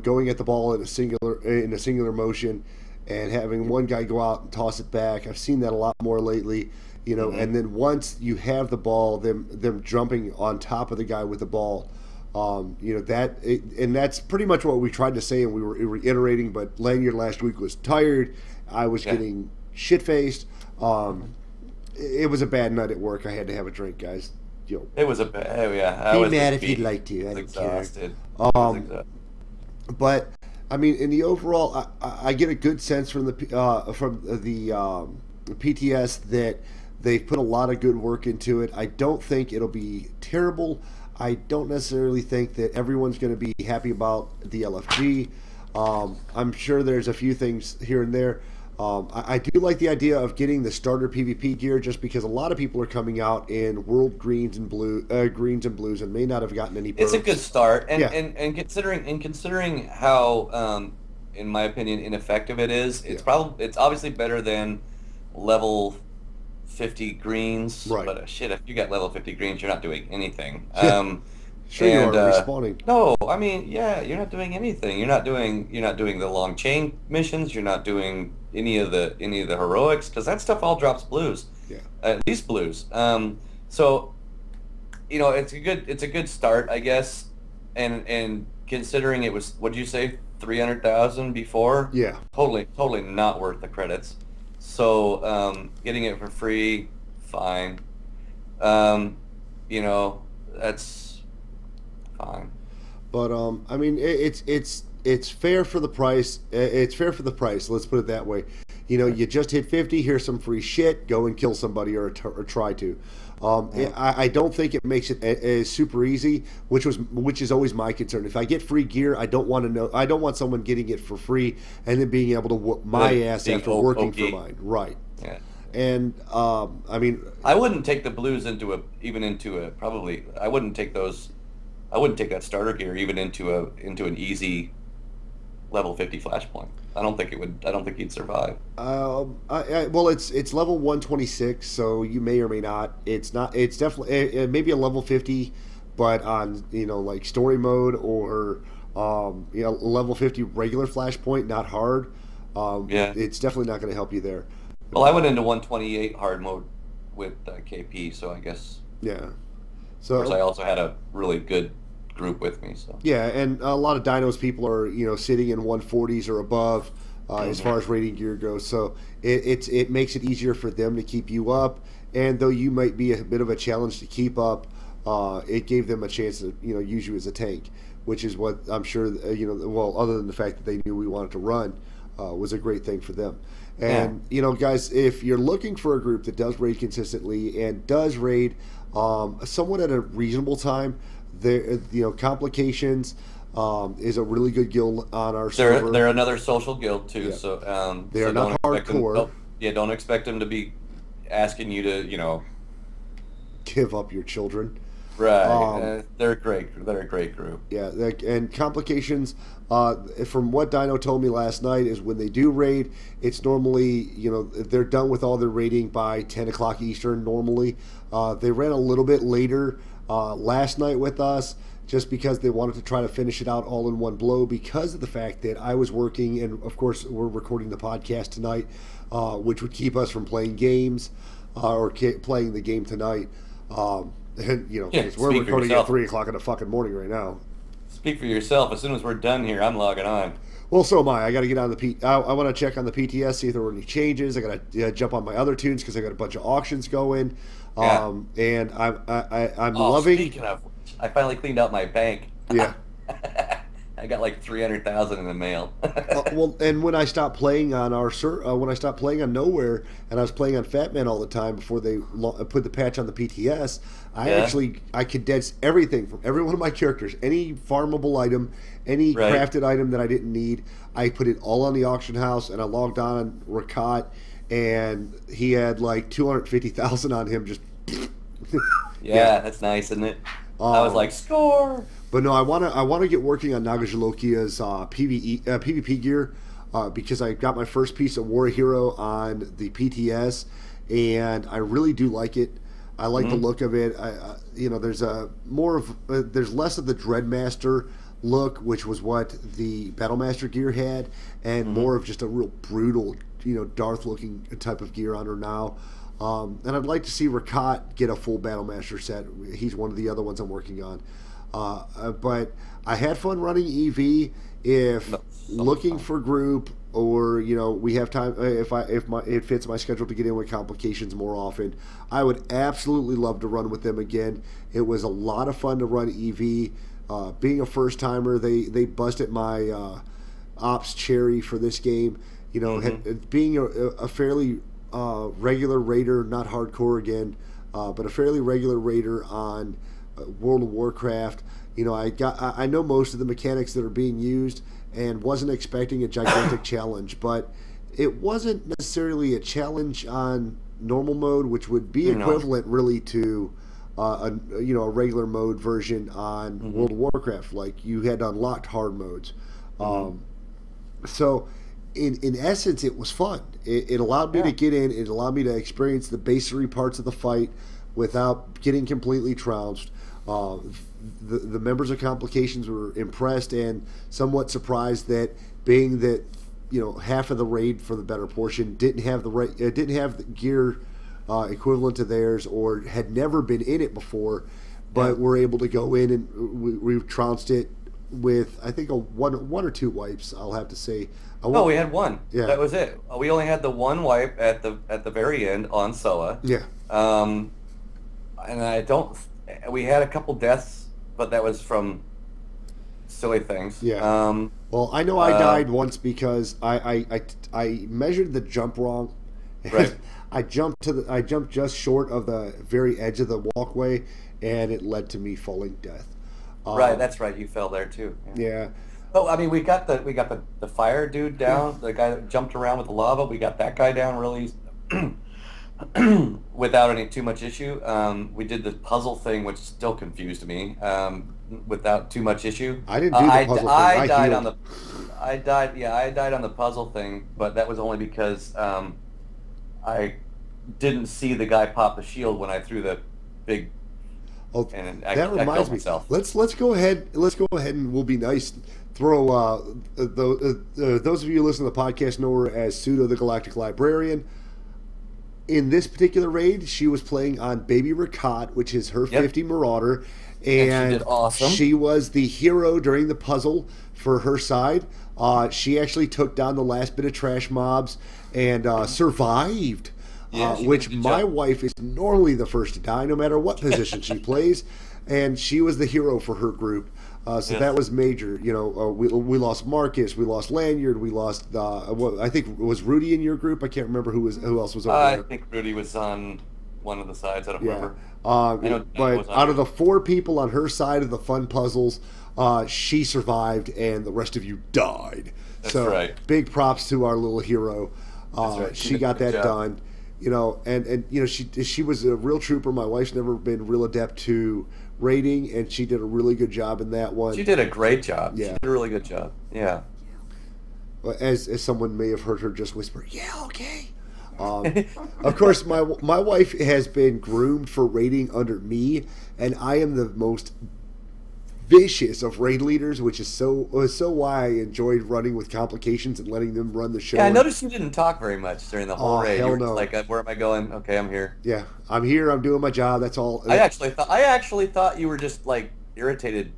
A: going at the ball in a singular motion, and having one guy go out and toss it back. I've seen that a lot more lately.
B: Mm-hmm.
A: And then once you have the ball, them jumping on top of the guy with the ball. And that's pretty much what we tried to say, and we were reiterating. But Lanyard last week was tired. I was getting shit faced. It was a bad night at work. I had to have a drink, guys.
B: It was a bad. Yeah,
A: be mad if you'd like to. I don't
B: exhausted.
A: care. But I mean, in the overall, I get a good sense from the PTS that they've put a lot of good work into it. I don't think it'll be terrible. I don't necessarily think that everyone's going to be happy about the LFG. I'm sure there's a few things here and there. I do like the idea of getting the starter PvP gear, just because a lot of people are coming out in world greens and blues and may not have gotten any perks.
B: It's a good start, and
A: Yeah.
B: and considering how, in my opinion, ineffective it is, it's obviously better than level 50 greens.
A: Right.
B: But shit, if you got level 50 greens, you're not doing anything.
A: Sure, you are respawning.
B: No, I mean, yeah, you're not doing anything. You're not doing the long chain missions. You're not doing any of the heroics, because that stuff all drops blues.
A: Yeah.
B: At least blues. So, it's a good start, I guess. And considering it was, what'd you say, 300,000 before?
A: Yeah.
B: Totally not worth the credits. So, getting it for free, fine. That's fine.
A: But I mean, it's it's fair for the price. It's fair for the price. Let's put it that way. You know, you just hit 50. Here's some free shit. Go and kill somebody or try to. I don't think it makes it super easy, which is always my concern. If I get free gear, I don't want to know. I don't want someone getting it for free and then being able to whoop my ass after working for mine. Right.
B: Yeah.
A: And I mean,
B: I wouldn't take the blues into a probably. I wouldn't take those. I wouldn't take that starter gear even into an easy level 50 flashpoint. I don't think it would. I don't think he'd survive.
A: Well, it's level 126, so you may or may not. It's not. It's definitely it may be a level 50, but on like story mode or level 50 regular flashpoint, not hard.
B: Yeah,
A: it's definitely not going to help you there.
B: Well, I went into 128 hard mode with KP, so I guess.
A: Yeah. So
B: of course, I also had a really good group with me. So.
A: Yeah, and a lot of Dinos people are sitting in 140s or above as far as rating gear goes. So it makes it easier for them to keep you up. And though you might be a bit of a challenge to keep up, it gave them a chance to use you as a tank, which is what I'm sure well, other than the fact that they knew we wanted to run, was a great thing for them. And guys, if you're looking for a group that does raid consistently and does raid somewhat at a reasonable time, there Complications is a really good guild on our server.
B: They're another social guild too. Yeah. So
A: they are not hardcore.
B: Don't expect them to be asking you to
A: give up your children.
B: Right. They're great. They're a great group.
A: Yeah, and Complications, from what Dino told me last night, is when they do raid, it's normally, they're done with all their raiding by 10 o'clock Eastern normally. They ran a little bit later last night with us just because they wanted to try to finish it out all in one blow because of the fact that I was working, and of course we're recording the podcast tonight, which would keep us from playing games or playing the game tonight. And because we're recording at 3 o'clock in the fucking morning right now.
B: Speak for yourself. As soon as we're done here, I'm logging on.
A: Well, so am I. I got to get on the I want to check on the PTS, see if there were any changes. I got to jump on my other tunes because I got a bunch of auctions going.
B: Yeah.
A: And I'm loving.
B: Speaking of, I finally cleaned out my bank.
A: Yeah.
B: I got like 300,000 in the mail.
A: Well, and when I stopped playing on when I stopped playing on Nowhere, and I was playing on Fat Man all the time before they put the patch on the PTS, I condensed everything from every one of my characters, any farmable item, any crafted item that I didn't need. I put it all on the auction house, and I logged on Rakat, and he had like 250,000 on him. Just
B: yeah, that's nice, isn't it? I was like, score.
A: But no, I want to get working on Nagajalokia's PvP gear because I got my first piece of War Hero on the PTS, and I really do like it. I like the look of it. There's there's less of the Dreadmaster look, which was what the Battlemaster gear had, and more of just a real brutal, Darth looking type of gear on her now. And I'd like to see Rakat get a full Battlemaster set. He's one of the other ones I'm working on. But I had fun running EV. If looking for group, or we have time, if it fits my schedule to get in with Complications more often, I would absolutely love to run with them again. It was a lot of fun to run EV. Being a first timer, they busted my ops cherry for this game. Being a fairly regular raider, not hardcore again, but a fairly regular raider on World of Warcraft. I know most of the mechanics that are being used and wasn't expecting a gigantic challenge, but it wasn't necessarily a challenge on normal mode, which would be equivalent really to a regular mode version on World of Warcraft. Like you had unlocked hard modes. So in essence, it was fun. It allowed me to get in. It allowed me to experience the basery parts of the fight without getting completely trounced. The members of Complications were impressed and somewhat surprised that, being that half of the raid for the better portion didn't have the gear equivalent to theirs, or had never been in it before, but were able to go in and we trounced it with, I think, one or two wipes. I'll have to say.
B: We had one.
A: Yeah,
B: that was it. We only had the one wipe at the very end on Soa.
A: Yeah.
B: And we had a couple deaths, but that was from silly things.
A: Yeah. Well, I know I died once because I measured the jump wrong.
B: Right.
A: I jumped just short of the very edge of the walkway, and it led to me falling death.
B: Right, that's right. You fell there too.
A: Yeah.
B: Oh, I mean, we got the fire dude down, the guy that jumped around with the lava. We got that guy down really without any too much issue. We did the puzzle thing, which still confused me. Without too much issue.
A: I didn't do the puzzle thing.
B: I died on the. I died. Yeah, I died on the puzzle thing, but that was only because I didn't see the guy pop the shield when I threw the big.
A: Oh,
B: and
A: that reminds me.
B: Myself.
A: Let's go ahead. Let's go ahead and we'll be nice. Throw those of you who listen to the podcast know her as Pseudo the Galactic Librarian. In this particular raid, she was playing on Baby Rakat, which is her 50 Marauder, and
B: she did awesome.
A: She was the hero during the puzzle for her side. She actually took down the last bit of trash mobs and survived. Which my wife is normally the first to die, no matter what position she plays, and she was the hero for her group. So that was major. You know, we lost Marcus, we lost Lanyard, we lost. I think was Rudy in your group. I can't remember who else was over there.
B: I think Rudy was on one of the sides. I don't remember.
A: But out of the 4 people on her side of the fun puzzles, she survived, and the rest of you died.
B: That's
A: so
B: right.
A: Big props to our little hero.
B: Right.
A: She got that done. You know, and you know, she was a real trooper. My wife's never been real adept to raiding, and she did a really good job in that one.
B: She did a great job.
A: Yeah.
B: She did a really good job. Yeah.
A: As someone may have heard her just whisper, "Yeah, okay." Of course, my wife has been groomed for raiding under me, and I am the most vicious of raid leaders, which is so why I enjoyed running with complications and letting them run the show.
B: Yeah, I noticed you didn't talk very much during the whole raid.
A: Hell
B: you were
A: no.
B: just like, where am I going? Okay, I'm here.
A: Yeah, I'm here. I'm doing my job. That's all.
B: I actually thought you were just like irritated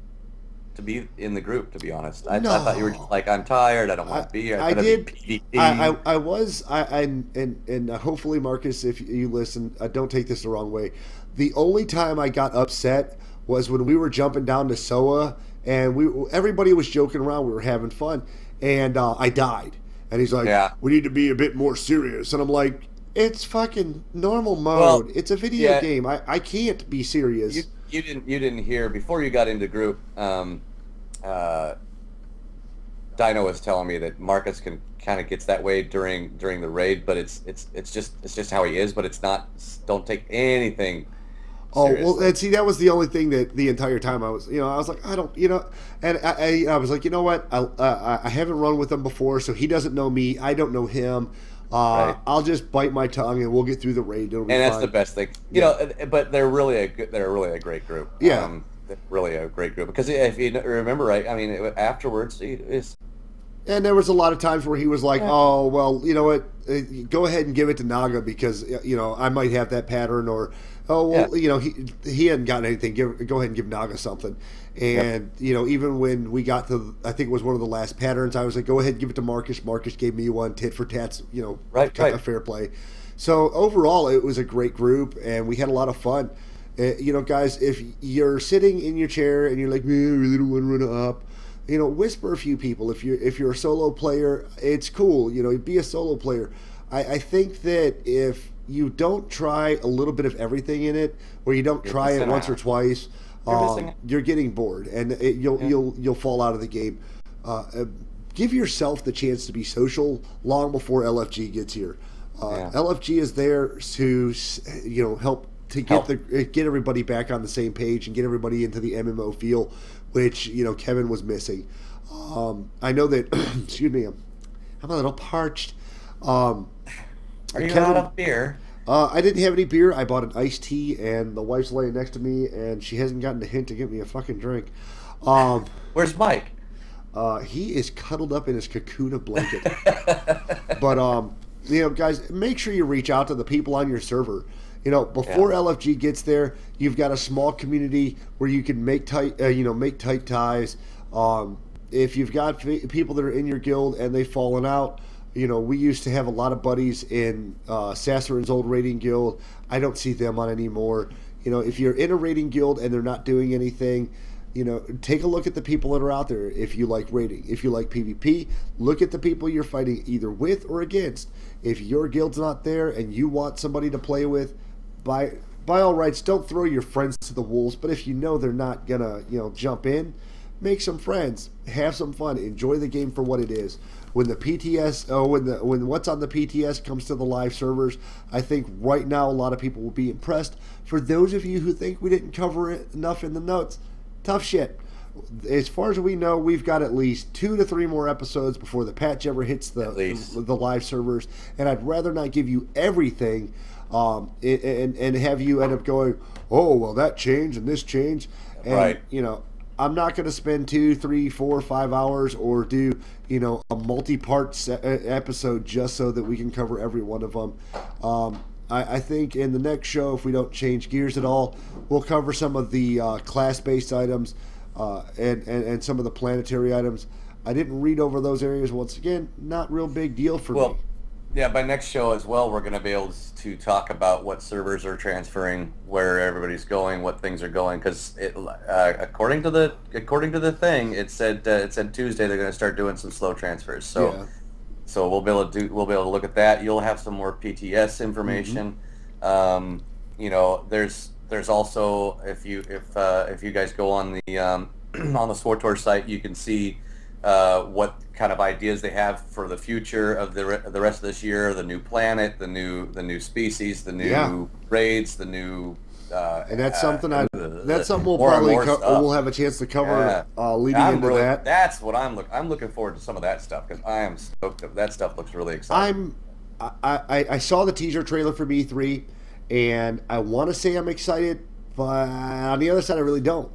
B: to be in the group. To be honest, I thought you were just like, I'm tired. I don't want to be here.
A: I did.
B: PvP.
A: I was. And hopefully, Marcus, if you listen, don't take this the wrong way. The only time I got upset was when we were jumping down to Soa, and everybody was joking around. We were having fun, and I died. And he's like, "We need to be a bit more serious." And I'm like, "It's fucking normal mode. It's a video game. I can't be serious."
B: You didn't hear before you got into group. Dino was telling me that Marcus kind of gets that way during the raid, but it's just how he is. But it's not. Don't take anything.
A: Oh, well, and see, that was the only thing that the entire time I was like, I don't, and I was like, you know what, I haven't run with him before, so he doesn't know me, I don't know him.
B: Right.
A: I'll just bite my tongue and we'll get through the raid. It'll be
B: that's
A: fine.
B: the best thing, you know. But they're really a great group.
A: Yeah,
B: they're really a great group because if you remember right, I mean, afterwards it's. And
A: there was a lot of times where he was like, "Oh, well, you know what? Go ahead and give it to Naga because I might have that pattern." Or, "Oh, well, he hadn't gotten anything. Go ahead and give Naga something." And even when we got to, I think it was one of the last patterns, I was like, "Go ahead and give it to Marcus." Marcus gave me one, tit for tats.
B: Right.
A: Fair play. So overall, it was a great group, and we had a lot of fun. Guys, if you're sitting in your chair and you're like, "Man, I really don't want to run up." Whisper a few people. If you're a solo player, it's cool. Be a solo player. I think that if you don't try a little bit of everything in it, or you don't try it once or twice, you're getting bored, and you'll fall out of the game. Give yourself the chance to be social long before LFG gets here. LFG is there to help to get everybody back on the same page and get everybody into the MMO feel, which Kevin was missing. I know that. Excuse me, I'm a little parched.
B: Are you out of beer?
A: I didn't have any beer. I bought an iced tea, and the wife's laying next to me, and she hasn't gotten a hint to get me a fucking drink.
B: Where's Mike?
A: He is cuddled up in his cocoon of blanket. But guys, make sure you reach out to the people on your server. Before LFG gets there, you've got a small community where you can make tight ties. If you've got people that are in your guild and they've fallen out, we used to have a lot of buddies in Sassarin's old raiding guild. I don't see them on anymore. If you're in a raiding guild and they're not doing anything, you know, take a look at the people that are out there. If you like raiding, if you like PvP, look at the people you're fighting either with or against. If your guild's not there and you want somebody to play with, by all rights, don't throw your friends to the wolves. But if you know they're not gonna, you know, jump in, make some friends, have some fun, enjoy the game for what it is. When the PTS, when what's on the PTS comes to the live servers, I think right now a lot of people will be impressed. For those of you who think we didn't cover it enough in the notes, tough shit. As far as we know, we've got at least 2 to 3 more episodes before the patch ever hits the live servers, and I'd rather not give you everything, and have you end up going, oh well, that changed and this changed, and
B: right.
A: you know, I'm not going to spend 2, 3, 4, 5 hours or do, you know, a multi-part episode just so that we can cover every one of them. I think in the next show, if we don't change gears at all, we'll cover some of the class-based items and some of the planetary items. I didn't read over those areas. Once again, not real big deal for me.
B: Yeah, by next show as well, we're going to be able to talk about what servers are transferring, where everybody's going, what things are going. Because according to the thing, it said Tuesday they're going to start doing some slow transfers. So
A: Yeah.
B: so we'll be able to look at that. You'll have some more PTS information.
A: Mm-hmm.
B: You know, there's also if you guys go on the on the SWTOR site, you can see what kind of ideas they have for the future of the rest of this year, the new planet, the new species, the new raids, the new
A: and that's something we'll probably we'll have a chance to cover leading into that.
B: That's what I'm looking forward to some of that stuff, because I am stoked. That stuff looks really exciting.
A: I saw the teaser trailer for E3, and I want to say I'm excited, but on the other side I really don't.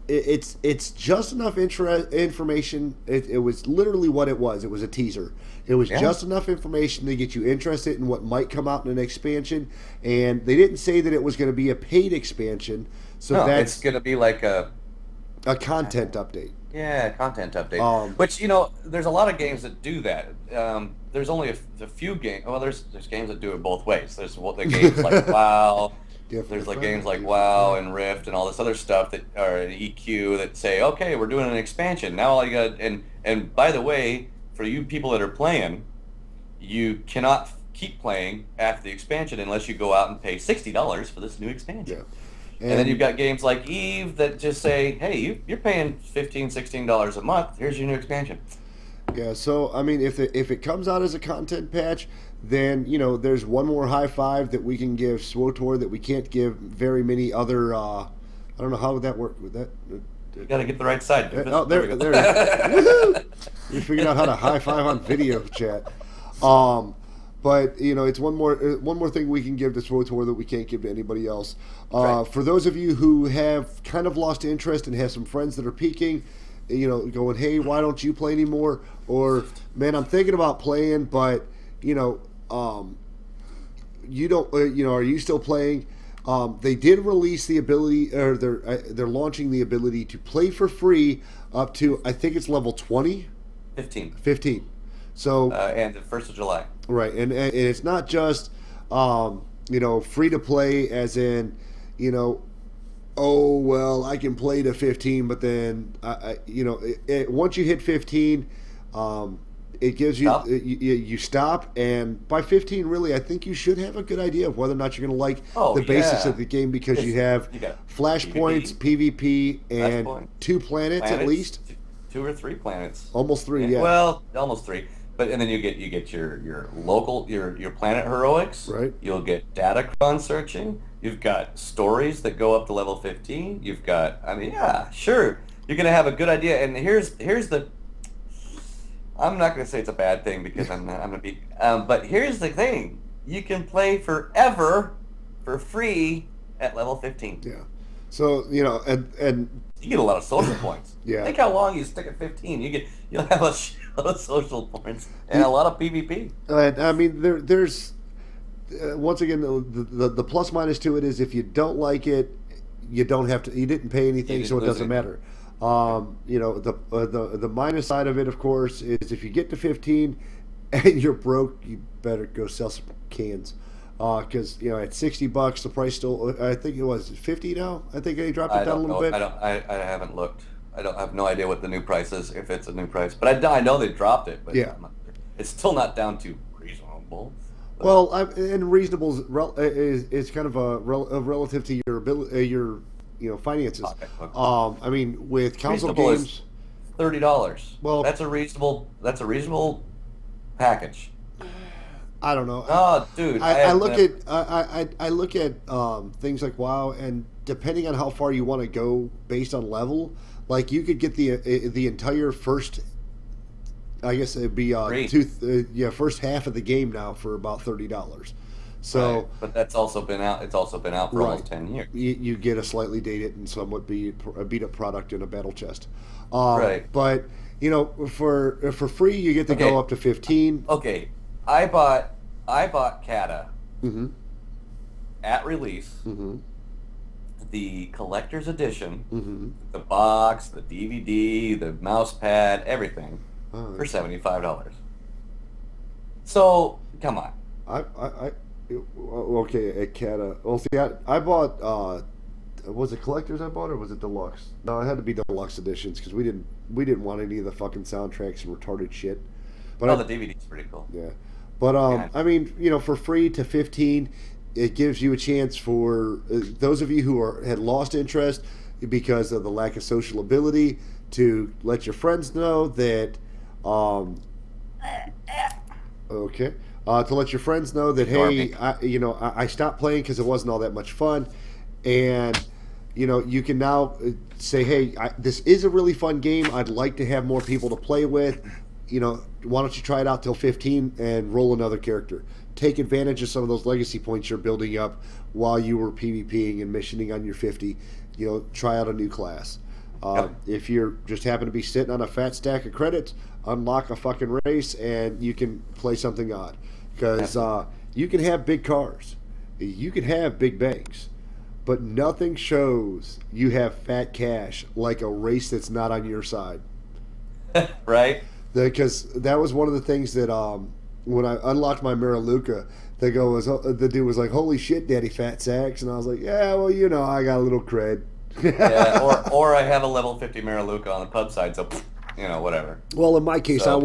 A: It's just enough information. It was literally what it was. It was a teaser. It was just enough information to get you interested in what might come out in an expansion. And they didn't say that it was going to be a paid expansion. So
B: it's going to be like a
A: content update.
B: Yeah, content update. Which, you know, there's a lot of games that do that. There's only a few games. Well, there's games that do it both ways. There's the games like WoW. There's like games like WoW and Rift and all this other stuff that are EQ that say, okay, we're doing an expansion. Now all you got, and by the way, for you people that are playing, you cannot keep playing after the expansion unless you go out and pay $60 for this new expansion. Yeah. And then you've got games like Eve that just say, hey, you're paying $15, $16 a month. Here's your new expansion.
A: Yeah, so, I mean, if it comes out as a content patch, then, you know, there's one more high five that we can give SWTOR that we can't give very many other, I don't know how would that work with that.
B: You got to get the right side.
A: Oh, there it is. Woohoo! You figured out how to high five on video chat. But, you know, it's one more thing we can give to SWTOR that we can't give to anybody else. Right. For those of you who have kind of lost interest and have some friends that are peaking, you know, going, hey, why don't you play anymore? Or, man, I'm thinking about playing, but, you know, you don't, you know, are you still playing? They did release the ability, or they're launching the ability to play for free up to, I think it's level 20? 15. So
B: and the 1st of July.
A: Right, and it's not just, you know, free to play as in, you know, oh, well, I can play to 15, but then, you know, once you hit 15, it gives you, you stop, and by 15, really, I think you should have a good idea of whether or not you're going to like the basics of the game, because you have flashpoints, PvP, and 2 planets at least.
B: 2 or 3 planets.
A: Almost 3, yeah.
B: Well, almost 3. But and then you get your local your planet heroics.
A: Right.
B: You'll get datacron searching. You've got stories that go up to level 15. You've got, I mean, yeah, sure. You're gonna have a good idea. And here's the. I'm not gonna say it's a bad thing, because I'm gonna be. But here's the thing: you can play forever for free at level 15.
A: Yeah. So, you know, and
B: you get a lot of social points.
A: Yeah.
B: Think how long you stick at 15. You'll have a lot of social points and a lot of PvP.
A: And I mean, there's once again the plus minus to it is, if you don't like it, you don't have to. You didn't pay anything, so it doesn't matter. You know, the minus side of it, of course, is if you get to 15 and you're broke, you better go sell some cans. Because at $60, the price still. I think it was 50 now. I think they dropped it down a little bit.
B: I haven't looked. I have no idea what the new price is, if it's a new price. But I know they dropped it. But
A: yeah,
B: it's still not down to reasonable. But.
A: Well, and reasonable is kind of a relative to your ability, your finances. I mean, with console
B: reasonable
A: games,
B: is $30.
A: Well,
B: that's a reasonable package.
A: I don't know.
B: Oh, dude!
A: I look at things like WoW, and depending on how far you want to go based on level, like you could get the entire first. I guess it'd be first half of the game now for about $30. So,
B: right. But that's also been out. It's also been out for almost 10 years.
A: You get a slightly dated and somewhat beat up product in a battle chest.
B: Right.
A: But for free, you get to go up to 15.
B: Okay. I bought Kata at release, the collector's edition, the box, the DVD, the mouse pad, everything, for $75. So come on.
A: Okay, at Kata. Well, see, I bought. Was it collectors I bought, or was it deluxe? No, it had to be deluxe editions because we didn't want any of the fucking soundtracks and retarded shit. But
B: the DVD's pretty cool.
A: Yeah. But I mean, for free to 15, it gives you a chance for those of you who had lost interest because of the lack of social ability to let your friends know that. Okay. To let your friends know that hey, I stopped playing because it wasn't all that much fun, and you can now say hey, this is a really fun game. I'd like to have more people to play with. Why don't you try it out till 15 and roll another character? Take advantage of some of those legacy points you're building up while you were PvPing and missioning on your 50. Try out a new class. If you're just happen to be sitting on a fat stack of credits, unlock a fucking race and you can play something odd. Because you can have big cars, you can have big banks, but nothing shows you have fat cash like a race that's not on your side.
B: Right?
A: Because that was one of the things that when I unlocked my Mariluka, the dude was like, "Holy shit, Daddy Fat Sacks," and I was like, "Yeah, well, I got a little cred."
B: Yeah, or I have a level 50 Mariluka on the pub side, so whatever.
A: Well, in my case, I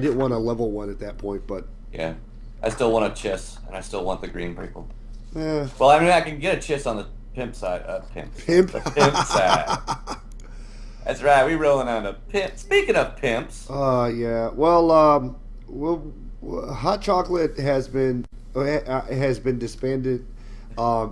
A: didn't want a level 1 at that point, but
B: yeah, I still want a Chiss, and I still want the green people.
A: Yeah.
B: Well, I mean, I can get a Chiss on the pimp side. The pimp side. That's right. We rolling on a pimp. Speaking of pimps.
A: Yeah. Well, Hot Chocolate has been disbanded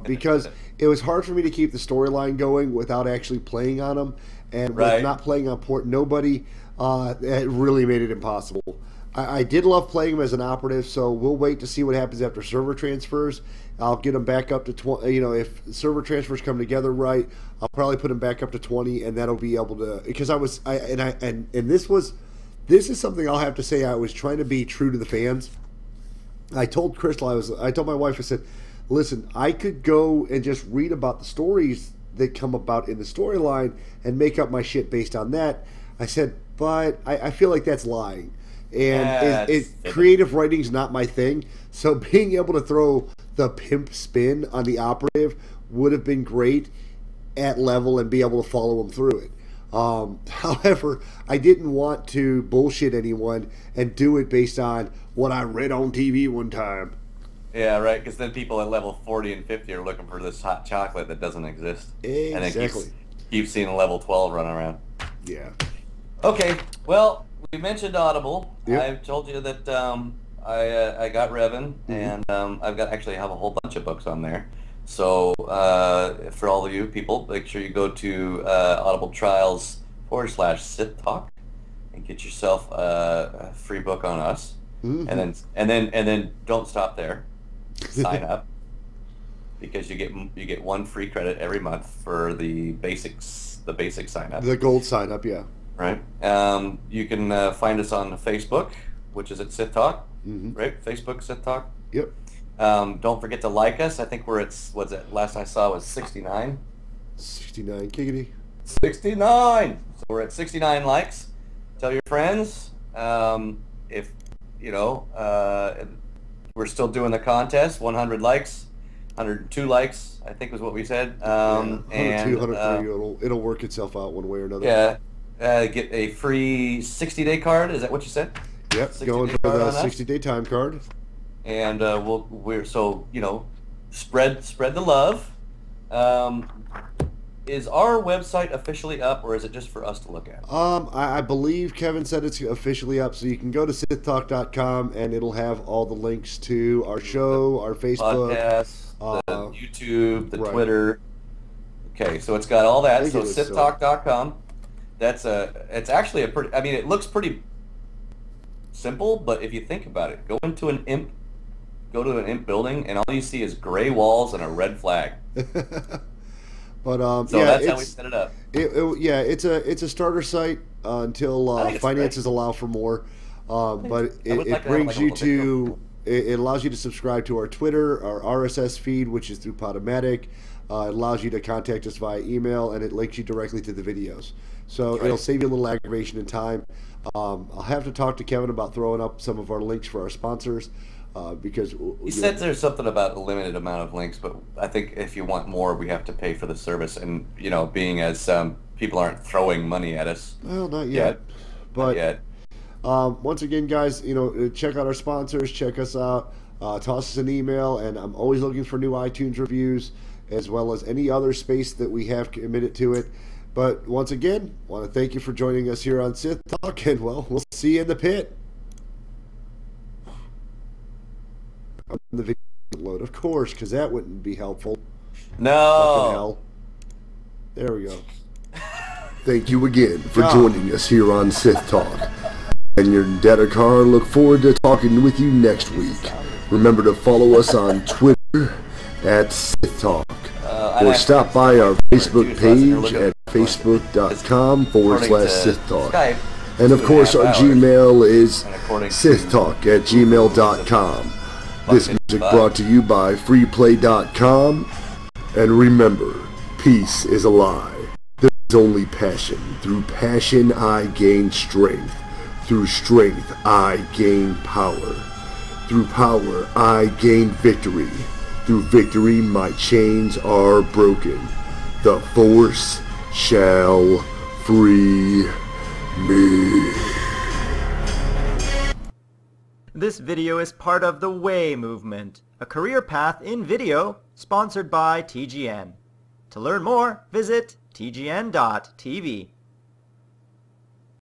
A: because it was hard for me to keep the storyline going without actually playing on them, and with not playing on port nobody, it really made it impossible. I did love playing him as an operative, so we'll wait to see what happens after server transfers. I'll get him back up to 20. If server transfers come together right, I'll probably put him back up to 20, and that'll be able to. Because this is something I'll have to say. I was trying to be true to the fans. I told Crystal, I told my wife, I said, listen, I could go and just read about the stories that come about in the storyline and make up my shit based on that. I said, but I feel like that's lying. And creative writing's not my thing. So being able to throw the pimp spin on the operative would have been great at level and be able to follow him through it. However, I didn't want to bullshit anyone and do it based on what I read on TV one time.
B: Yeah, right, because then people at level 40 and 50 are looking for this hot chocolate that doesn't exist.
A: Exactly.
B: And then keep seeing a level 12 running around.
A: Yeah.
B: Okay, well, we mentioned Audible.
A: Yep.
B: I told you that I got Revan, and I have a whole bunch of books on there. So for all of you people, make sure you go to Audible Trials /Sith Talk and get yourself a free book on us. Mm-hmm. And then don't stop there. Sign up because you get one free credit every month for the basic sign up.
A: The gold sign up, yeah.
B: Right. You can find us on Facebook, which is at Sith Talk. Mm-hmm. Right. Facebook Sith Talk.
A: Yep.
B: Don't forget to like us. I think we're at last I saw was 69.
A: 69 giggity.
B: 69. So we're at 69 likes. Tell your friends. If we're we're still doing the contest. 100 likes, 102 likes, I think was what we said.
A: 102, 103.
B: And
A: it'll work itself out one way or another.
B: yeah, get a free 60-day card. Is that what you said?
A: Yep, going for the 60-day time card.
B: And we're so, you know, spread the love. Is our website officially up, or is it just for us to look at?
A: I believe Kevin said it's officially up, so you can go to sithtalk.com and it'll have all the links to our show, our Facebook,
B: podcast, the YouTube, the Twitter. Okay, so it's got all that. So sithtalk.com. It's actually a pretty. I mean, it looks pretty simple, but if you think about it, go to an imp building, and all you see is gray walls and a red flag.
A: But
B: so that's how we set it up.
A: It's a starter site until finances allow for more. But it brings you to. It allows you to subscribe to our Twitter, our RSS feed, which is through Podomatic. It allows you to contact us via email, and it links you directly to the videos. So it'll save you a little aggravation and time. I'll have to talk to Kevin about throwing up some of our links for our sponsors. Because
B: he said there's something about a limited amount of links, but I think if you want more, we have to pay for the service. And you know, being as people aren't throwing money at us.
A: Well, not yet. But
B: not yet.
A: Once again, guys, you know, check out our sponsors, check us out, toss us an email, and I'm always looking for new iTunes reviews, as well as any other space that we have committed to it. But once again, want to thank you for joining us here on Sith Talk, and well, we'll see you in the pit. The video load, of course, because that wouldn't be helpful.
B: No.
A: Fucking hell. There we go. Thank you again for joining us here on Sith Talk. And your Dedekar, look forward to talking with you next week. Remember to follow us on Twitter at Sith Talk. Or stop by our Facebook page at facebook.com/Sith Talk. And of course, our Gmail is sithtalk@gmail.com. This music brought to you by freeplay.com. And remember, peace is a lie. There is only passion. Through passion I gain strength. Through strength I gain power. Through power I gain victory. Through victory my chains are broken. The Force shall free me.
D: This video is part of the Way movement, a career path in video sponsored by TGN. To learn more, visit tgn.tv.